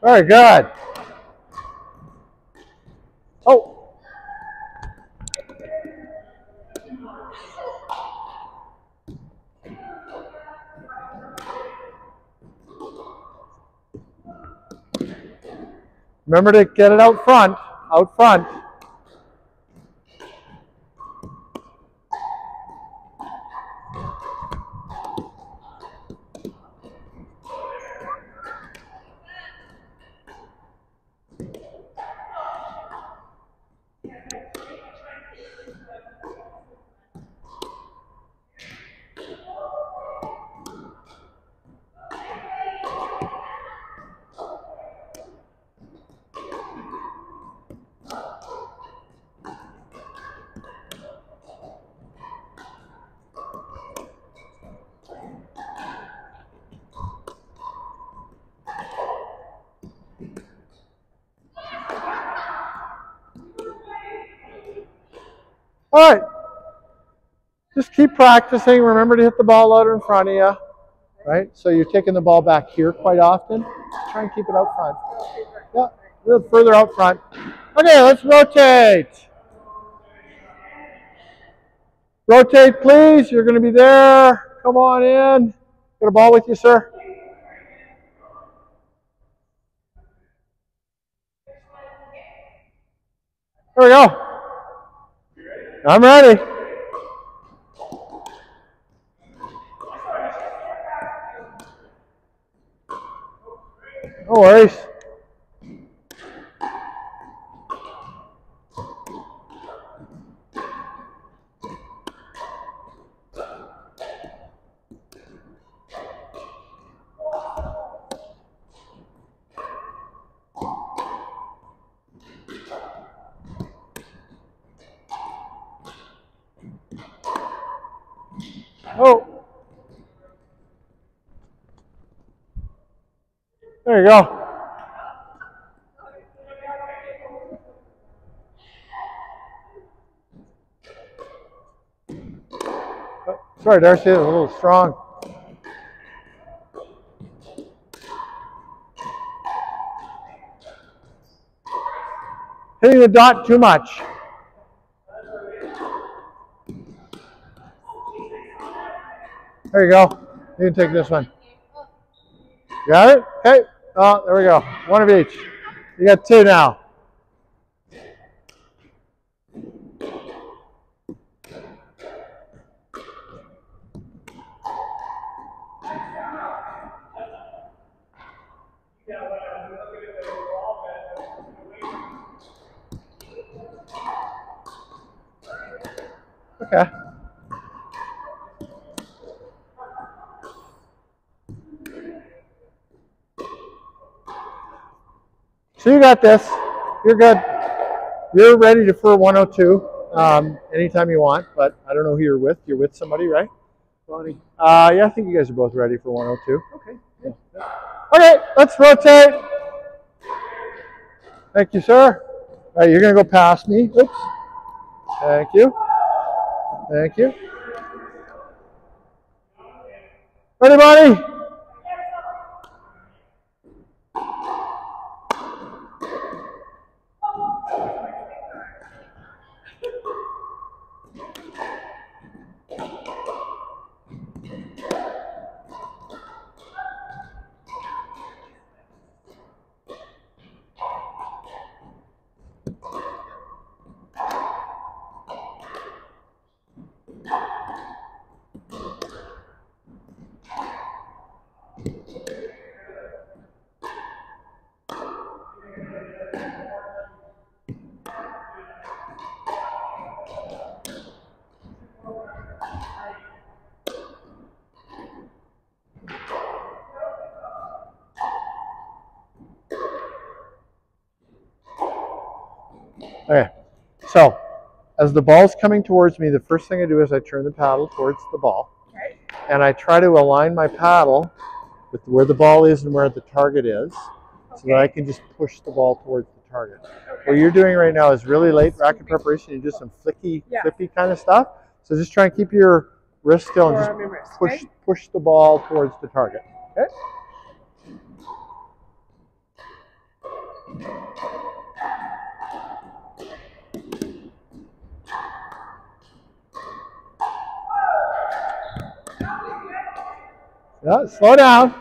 Very good. Oh. Remember to get it out front. Out front. All right. Just keep practicing. Remember to hit the ball out in front of you. Right? So you're taking the ball back here quite often. Try and keep it out front. Yeah, a little further out front. Okay, let's rotate. Rotate, please. You're going to be there. Come on in. Got a ball with you, sir? There we go. I'm ready. No worries. Oh. There you go. Oh, sorry, Darcy, it was a little strong. Hitting the dot too much. There you go. You can take this one. Got it? Okay. Oh, there we go. One of each. You got two now. Okay. So you got this. You're good. You're ready for 102 anytime you want, but I don't know who you're with. You're with somebody, right? Bonnie. Yeah, I think you guys are both ready for 102. Okay. Yeah. Okay, let's rotate. Thank you, sir. All right, you're going to go past me. Oops. Thank you. Thank you. Ready, Bonnie? Okay, so as the ball's coming towards me, the first thing I do is I turn the paddle towards the ball. Okay. And I try to align my paddle with where the ball is and where the target is, so that I can just push the ball towards the target. Okay. What you're doing right now is really late racket preparation. You do some flippy kind of stuff. So just try and keep your wrist still and just push the ball towards the target. Okay? Yeah, slow down.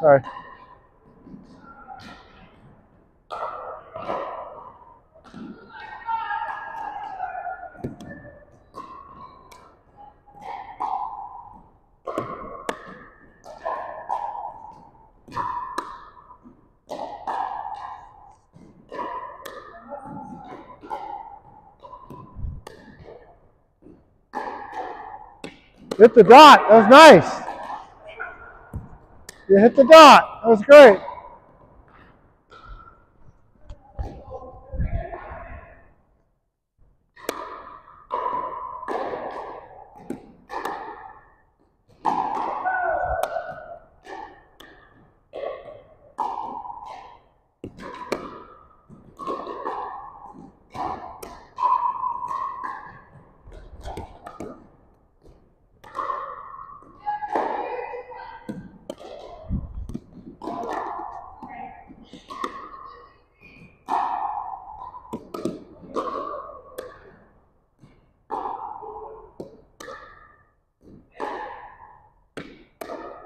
Sorry. Hit the dot. That was nice. You hit the dot. That was great.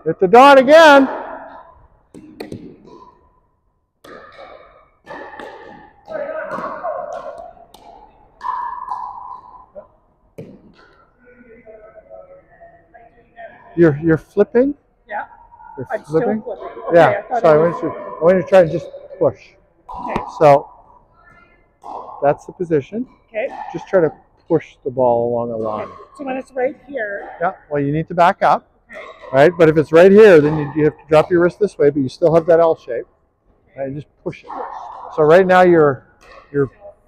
Hit the dot again. You're flipping? Yeah. You're I'm flipping? still flipping. Okay, Yeah. I So I want you to try and just push. Okay. So that's the position. Okay. Just try to push the ball along the line. Okay. So when it's right here. Yeah. Well, you need to back up. Okay. Right? But if it's right here, then you have to drop your wrist this way, but you still have that L shape. Right? And just push it. So right now you're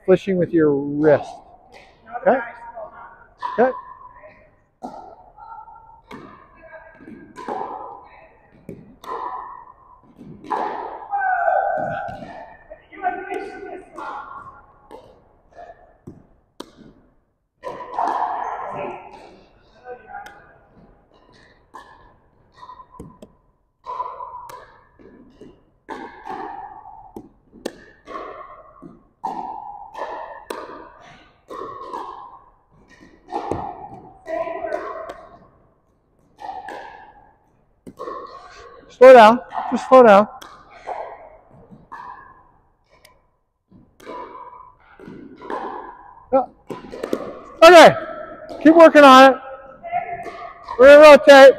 fishing with your wrist. Okay? Okay. Slow down. Just slow down. Yeah. Okay. Keep working on it. We're going to rotate.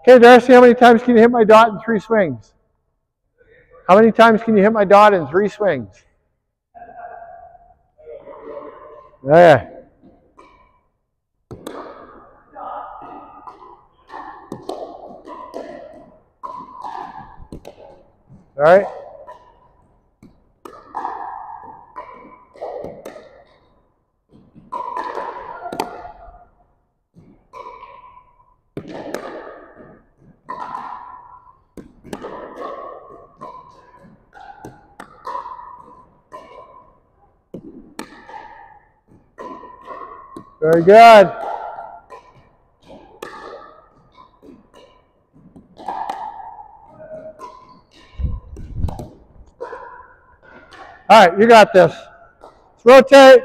Okay, Darcy, how many times can you hit my dot in 3 swings? How many times can you hit my dot in 3 swings? Okay. All right. Very good. All right, you got this. Let's rotate.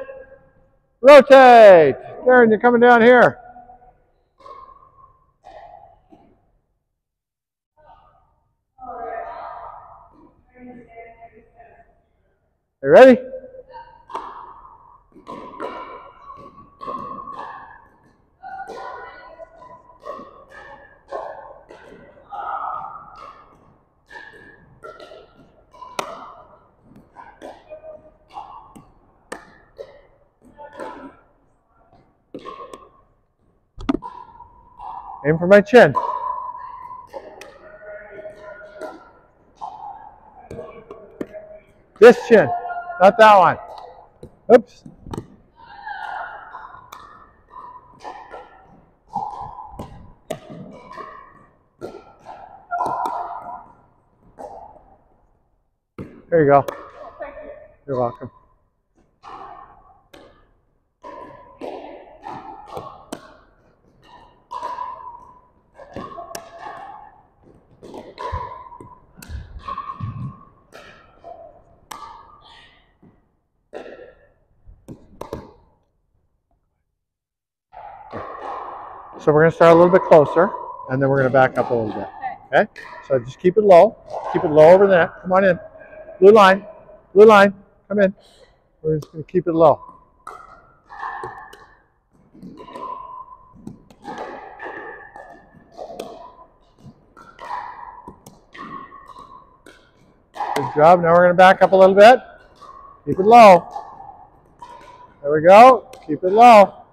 Rotate. Darren, you're coming down here. You ready? Aim for my chin. This chin, not that one. Oops. There you go. You're welcome. So we're going to start a little bit closer, and then we're going to back up a little bit. Okay? So just keep it low. Keep it low over the net. Come on in. Blue line. Blue line. Come in. We're just going to keep it low. Good job. Now we're going to back up a little bit. Keep it low. There we go. Keep it low.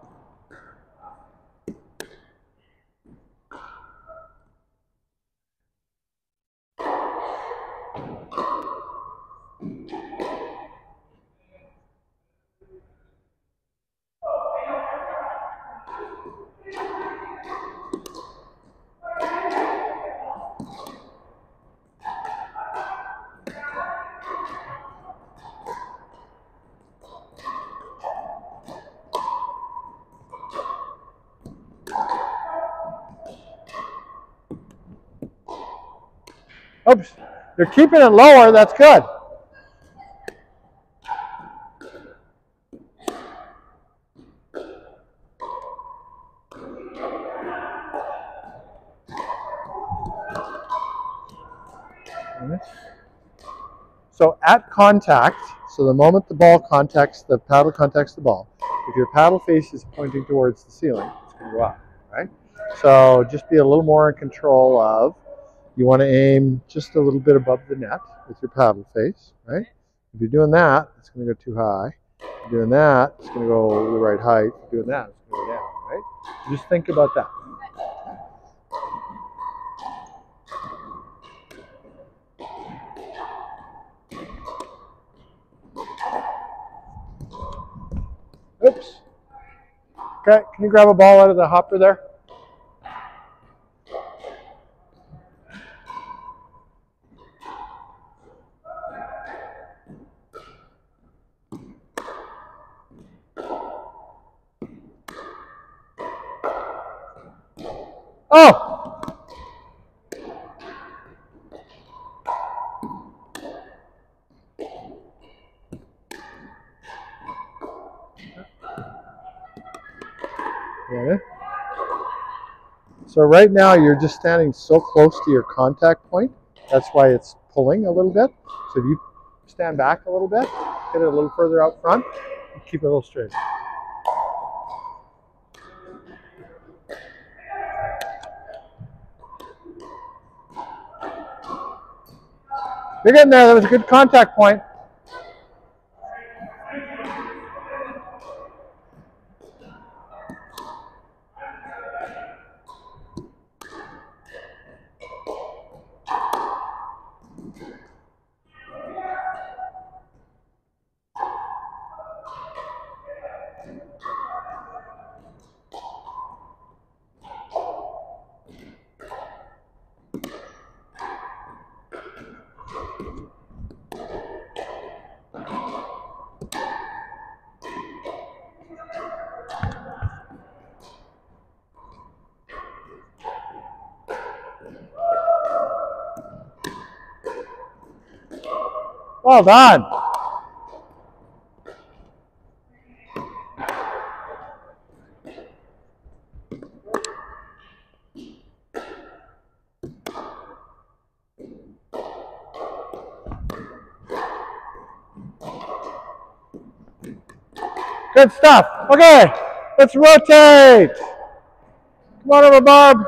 Oops. You're keeping it lower. That's good. So at contact, so the moment the ball contacts, the paddle contacts the ball, if your paddle face is pointing towards the ceiling, it's going to go up, right? So just be a little more in control of, you want to aim just a little bit above the net with your paddle face, right? If you're doing that, it's going to go too high. If you're doing that, it's going to go the right height. If you're doing that, it's going to go down, right? So just think about that. Oops. Okay, can you grab a ball out of the hopper there? Oh! Got it? So right now you're just standing so close to your contact point. That's why it's pulling a little bit. So if you stand back a little bit, get it a little further out front, and keep it a little straight. You're getting there. That was a good contact point. Well done. Good stuff. Okay, let's rotate. Come on over, Barb.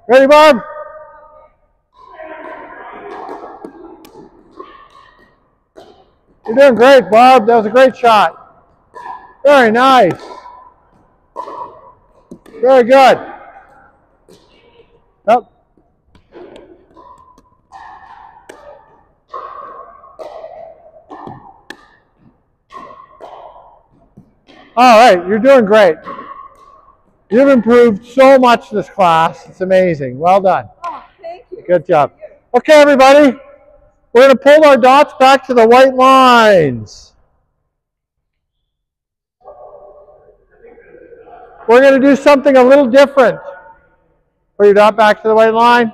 Ready, Barb? You're doing great, Barb. That was a great shot. Very nice. Very good. Yep. All right, you're doing great. You've improved so much this class. It's amazing. Well done. Oh, thank you. Good job. Okay, everybody. We're going to pull our dots back to the white lines. We're going to do something a little different. Pull your dot back to the white line.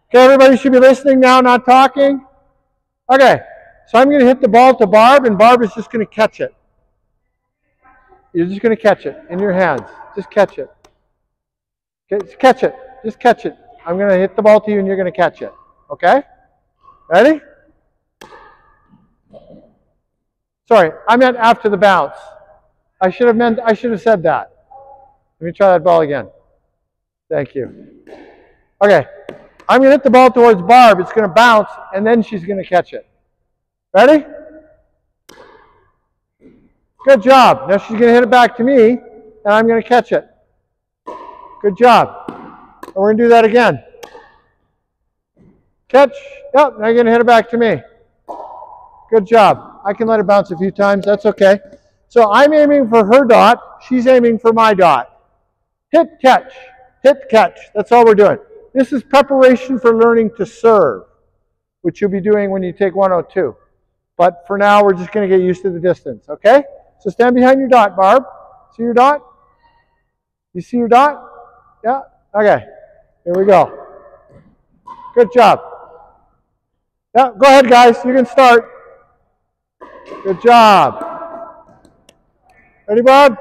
Okay, everybody should be listening now, not talking. Okay, so I'm going to hit the ball to Barb, and Barb is just going to catch it. You're just going to catch it in your hands. Just catch it. Okay, just catch it. Just catch it. I'm going to hit the ball to you, and you're going to catch it. Okay? Ready? Sorry, I meant after the bounce. I should have said that. Let me try that ball again. Thank you. Okay. I'm going to hit the ball towards Barb. It's going to bounce, and then she's going to catch it. Ready? Good job. Now she's going to hit it back to me, and I'm going to catch it. Good job. And we're going to do that again. Catch. Yep, now you're going to hit it back to me. Good job. I can let it bounce a few times. That's okay. So I'm aiming for her dot. She's aiming for my dot. Hit, catch. Hit, catch. That's all we're doing. This is preparation for learning to serve, which you'll be doing when you take 102. But for now, we're just going to get used to the distance, okay? So stand behind your dot, Barb. See your dot? You see your dot? Yeah? Okay. Here we go. Good job. Yeah, go ahead, guys. You can start. Good job. Ready, Bob?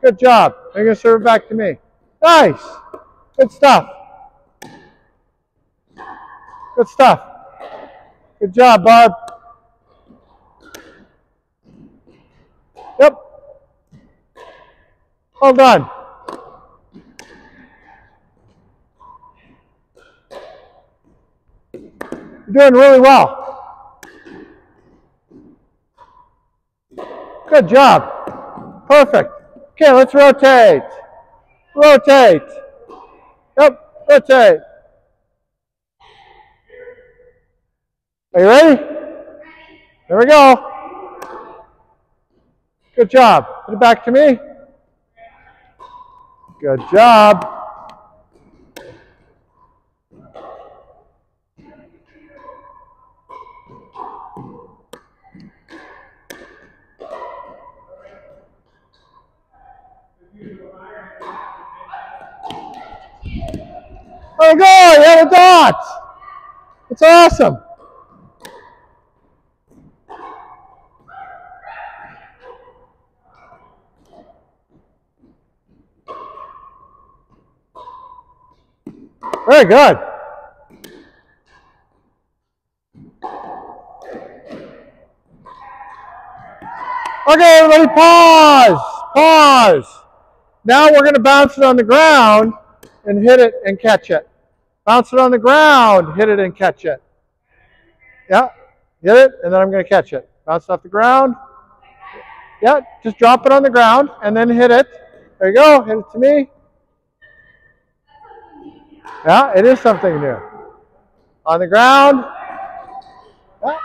Good job. Now you're going to serve it back to me. Nice. Good stuff. Good stuff. Good job, Bob. Yep. Well done. You're doing really well. Good job. Perfect. Okay, let's rotate. Rotate. Yep, rotate. Are you ready? There we go. Good job. Put it back to me. Good job. There we go. You have a dot. It's awesome. Very good. Okay, everybody, pause. Pause. Now we're going to bounce it on the ground and hit it and catch it. Bounce it on the ground, hit it and catch it. Yeah, hit it, and then I'm going to catch it. Bounce it off the ground. Yeah, just drop it on the ground and then hit it. There you go, hit it to me. Yeah, it is something new. On the ground. Yeah.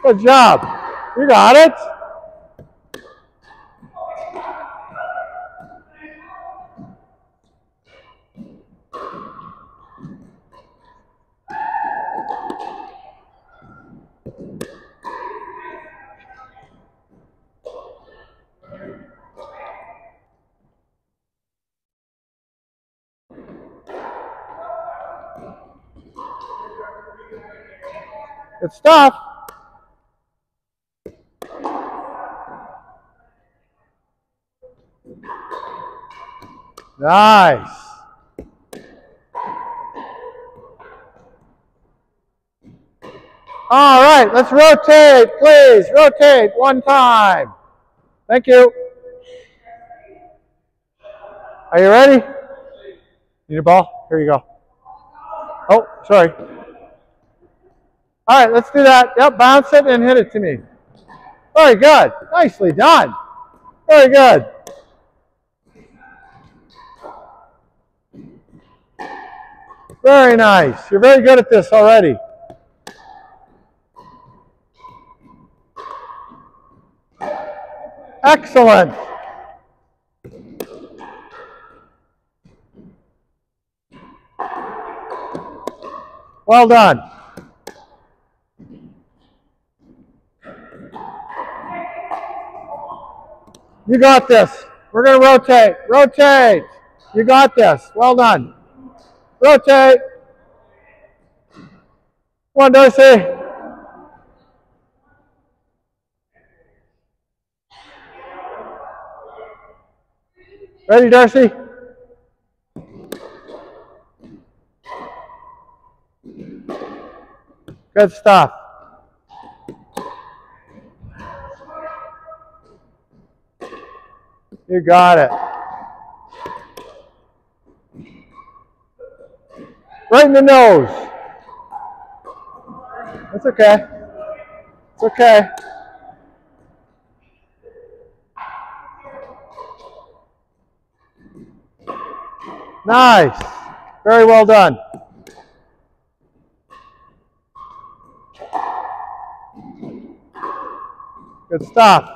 Good job. You got it. Good stuff. Nice. All right, let's rotate, please. Rotate one time. Thank you. Are you ready? Need a ball? Here you go. Oh, sorry. All right, let's do that. Yep, bounce it and hit it to me. Very good. Nicely done. Very good. Very nice. You're very good at this already. Excellent. Well done. You got this. We're going to rotate. Rotate. You got this. Well done. Rotate. Come on, Darcy. Ready, Darcy? Good stuff. You got it. Right in the nose. That's okay. It's okay. Nice. Very well done. Good stuff.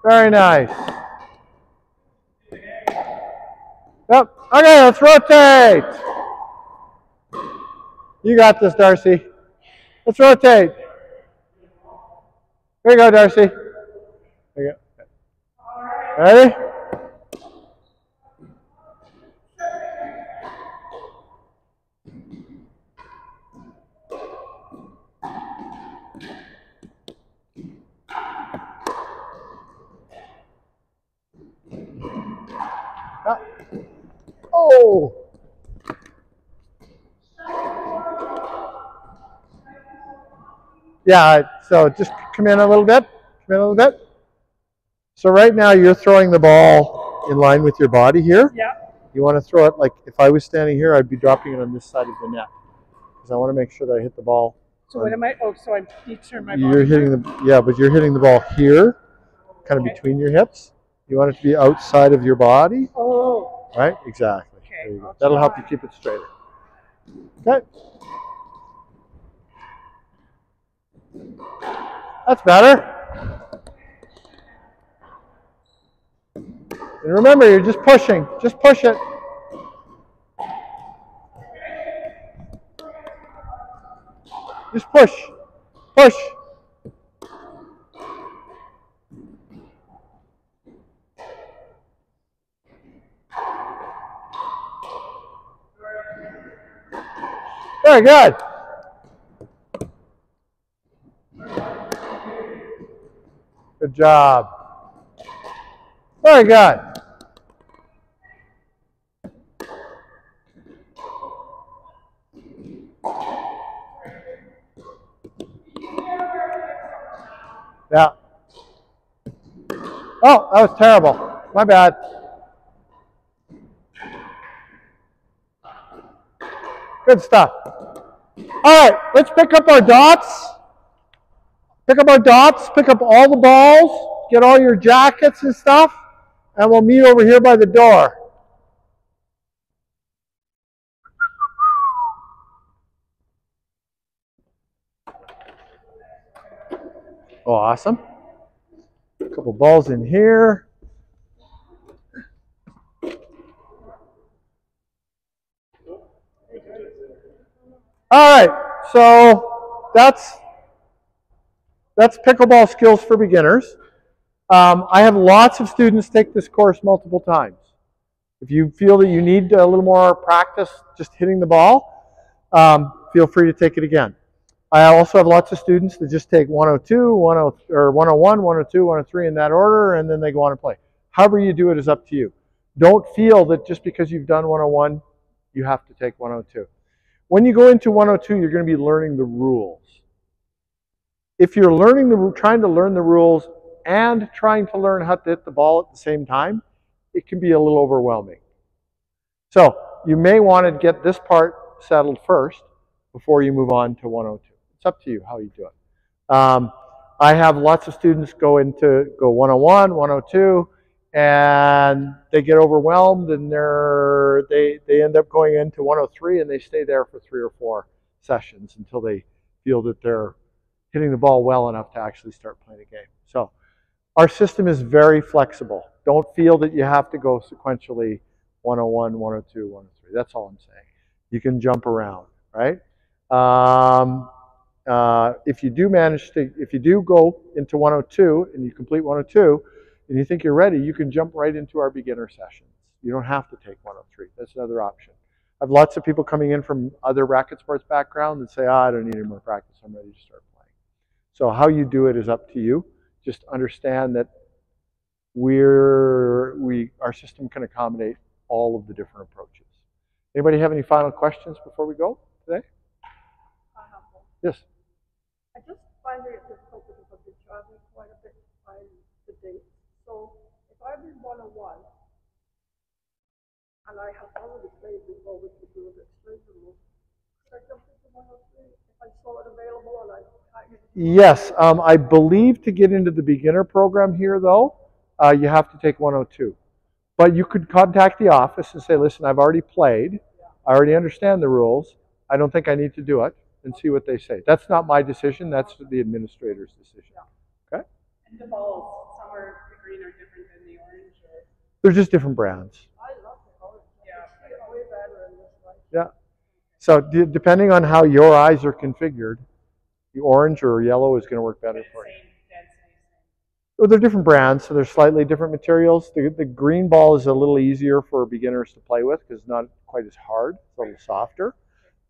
Very nice. Yep. Okay, let's rotate. You got this, Darcy. Let's rotate. Here you go, Darcy. There you go. Ready? Ah. Oh. Yeah, so just come in a little bit. Come in a little bit. So right now you're throwing the ball in line with your body here. Yeah. You want to throw it like if I was standing here, I'd be dropping it on this side of the net. Because I want to make sure that I hit the ball. So what am I? Oh, so I need to turn my body. You're hitting the, yeah, but you're hitting the ball here, kind of between your hips. You want it to be outside of your body. Oh. Right? Exactly. Okay. There you go. That'll help you keep it straighter. Okay. That's better. And remember, you're just pushing. Just push it. Just push. Push. Very good. Good job. Very good. Yeah. Oh, that was terrible. My bad. Good stuff. All right, let's pick up our dots. Pick up our dots, pick up all the balls, get all your jackets and stuff, and we'll meet over here by the door. Oh, awesome. A couple balls in here. All right, so that's pickleball skills for beginners. I have lots of students take this course multiple times. If you feel that you need a little more practice just hitting the ball, feel free to take it again. I also have lots of students that just take 102, 101, 102, 103 in that order, and then they go on and play. However you do it is up to you. Don't feel that just because you've done 101, you have to take 102. When you go into 102, you're going to be learning the rules. If you're trying to learn the rules and trying to learn how to hit the ball at the same time, it can be a little overwhelming. So you may want to get this part settled first before you move on to 102. It's up to you how you do it. I have lots of students go 101, 102, and they get overwhelmed, and they end up going into 103, and they stay there for 3 or 4 sessions until they feel that they're hitting the ball well enough to actually start playing a game. So our system is very flexible. Don't feel that you have to go sequentially 101, 102, 103. That's all I'm saying. You can jump around, right? If you do go into 102 and you complete 102 and you think you're ready, you can jump right into our beginner sessions. You don't have to take 103. That's another option. I have lots of people coming in from other racket sports backgrounds and say, I don't need any more practice. I'm ready to start playing. So how you do it is up to you. Just understand that our system can accommodate all of the different approaches. Anybody have any final questions before we go today? Yes. I just find it difficult because I've been traveling quite a bit to find the dates. So if I'm in 101 and I have already played before with the exchange rules, could I jump into 103 if I saw it available and I Yes, I believe to get into the beginner program here though, you have to take 102. But you could contact the office and say, listen, I've already played. I already understand the rules. I don't think I need to do it, and see what they say. That's not my decision. That's the administrator's decision. Okay? And the balls, some are the green are different than the orange. Or... They're just different brands. I love the orange. Yeah, way better in this life. Yeah. So depending on how your eyes are configured, the orange or yellow is going to work better for you. Same density, Well, they're different brands, so they're slightly different materials. The green ball is a little easier for beginners to play with because it's not quite as hard. It's a little softer.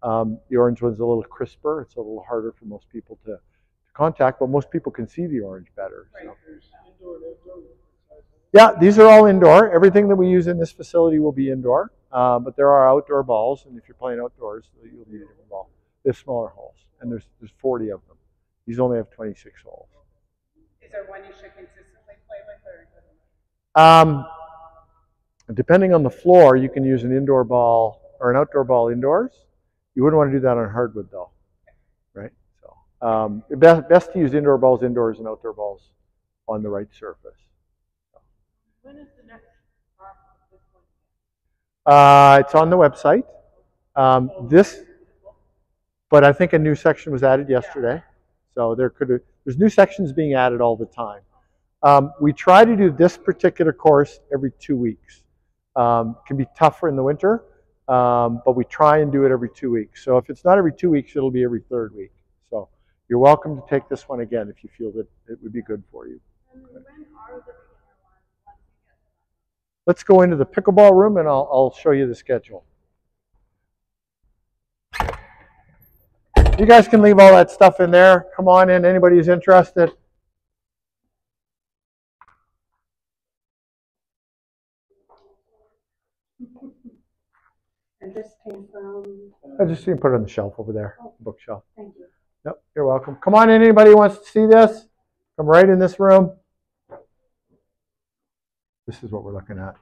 The orange one's a little crisper. It's a little harder for most people to contact, but most people can see the orange better. So. Yeah, these are all indoor. Everything that we use in this facility will be indoor, but there are outdoor balls, and if you're playing outdoors, you'll need a different ball. There's smaller holes, and there's 40 of them. These only have 26 holes. Is there one you should consistently play with, or? Depending on the floor, you can use an indoor ball or an outdoor ball indoors. You wouldn't want to do that on hardwood, though, right? So, best to use indoor balls indoors and outdoor balls on the right surface. When is the next part of this one? It's on the website. But I think a new section was added yesterday. So there's new sections being added all the time. We try to do this particular course every 2 weeks. Can be tougher in the winter, but we try and do it every 2 weeks. So if it's not every 2 weeks, it'll be every third week. So you're welcome to take this one again if you feel that it would be good for you. And when are the beginner ones once you get them? Let's go into the pickleball room and I'll show you the schedule. You guys can leave all that stuff in there. Come on in, anybody who's interested. And this came from. I just put it on the shelf over there, bookshelf. Thank you. Yep, you're welcome. Come on in, anybody who wants to see this. Come right in this room. This is what we're looking at.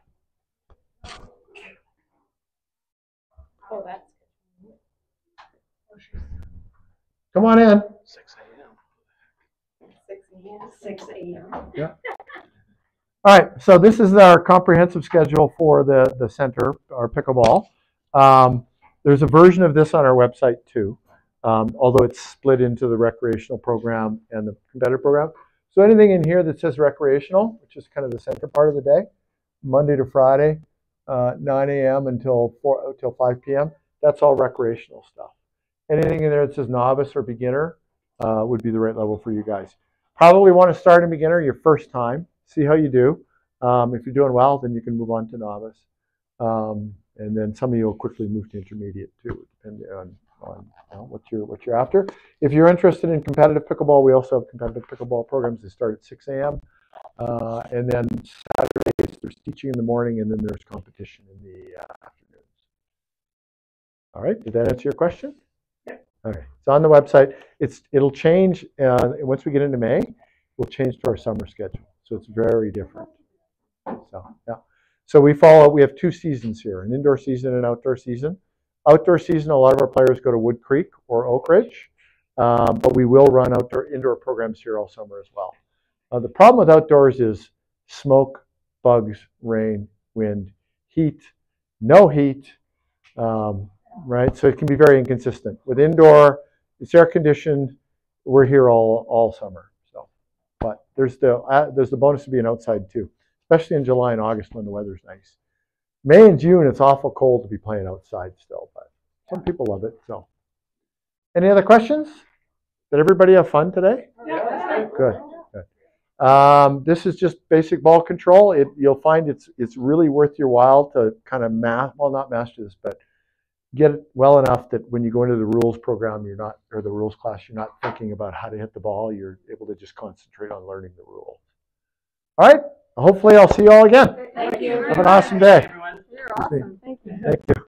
Oh, that's Come on in. 6 a.m. 6 a.m. Yeah. All right, so this is our comprehensive schedule for the center, our pickleball. There's a version of this on our website too, although it's split into the recreational program and the competitive program. So anything in here that says recreational, which is kind of the center part of the day, Monday to Friday, 9 a.m. until 5 p.m., that's all recreational stuff. Anything in there that says novice or beginner would be the right level for you guys. Probably want to start in beginner your first time. See how you do. If you're doing well, then you can move on to novice. And then some of you will quickly move to intermediate too, depending on what you're after. If you're interested in competitive pickleball, we also have competitive pickleball programs that start at 6 a.m. And then Saturdays, there's teaching in the morning, and then there's competition in the afternoons. All right, did that answer your question? Okay, it's on the website. It'll change once we get into May. We'll change to our summer schedule, so it's very different. So yeah, so we have 2 seasons here: an indoor season and an outdoor season. Outdoor season, a lot of our players go to Wood Creek or Oak Ridge, but we will run indoor programs here all summer as well. The problem with outdoors is smoke, bugs, rain, wind, heat, no heat. Right, so it can be very inconsistent. With indoor, it's air conditioned. We're here all summer. So, but there's the bonus of being outside too, especially in July and August when the weather's nice. May and June, it's awful cold to be playing outside still, but some people love it. So, any other questions? Did everybody have fun today? Yeah. Good. This is just basic ball control. You'll find it's really worth your while to kind of not master this, but get it well enough that when you go into the rules program, or the rules class, you're not thinking about how to hit the ball. You're able to just concentrate on learning the rules. All right. Hopefully, I'll see you all again. Thank you. Have an awesome day. Everyone. You're awesome. Thank you. Thank you.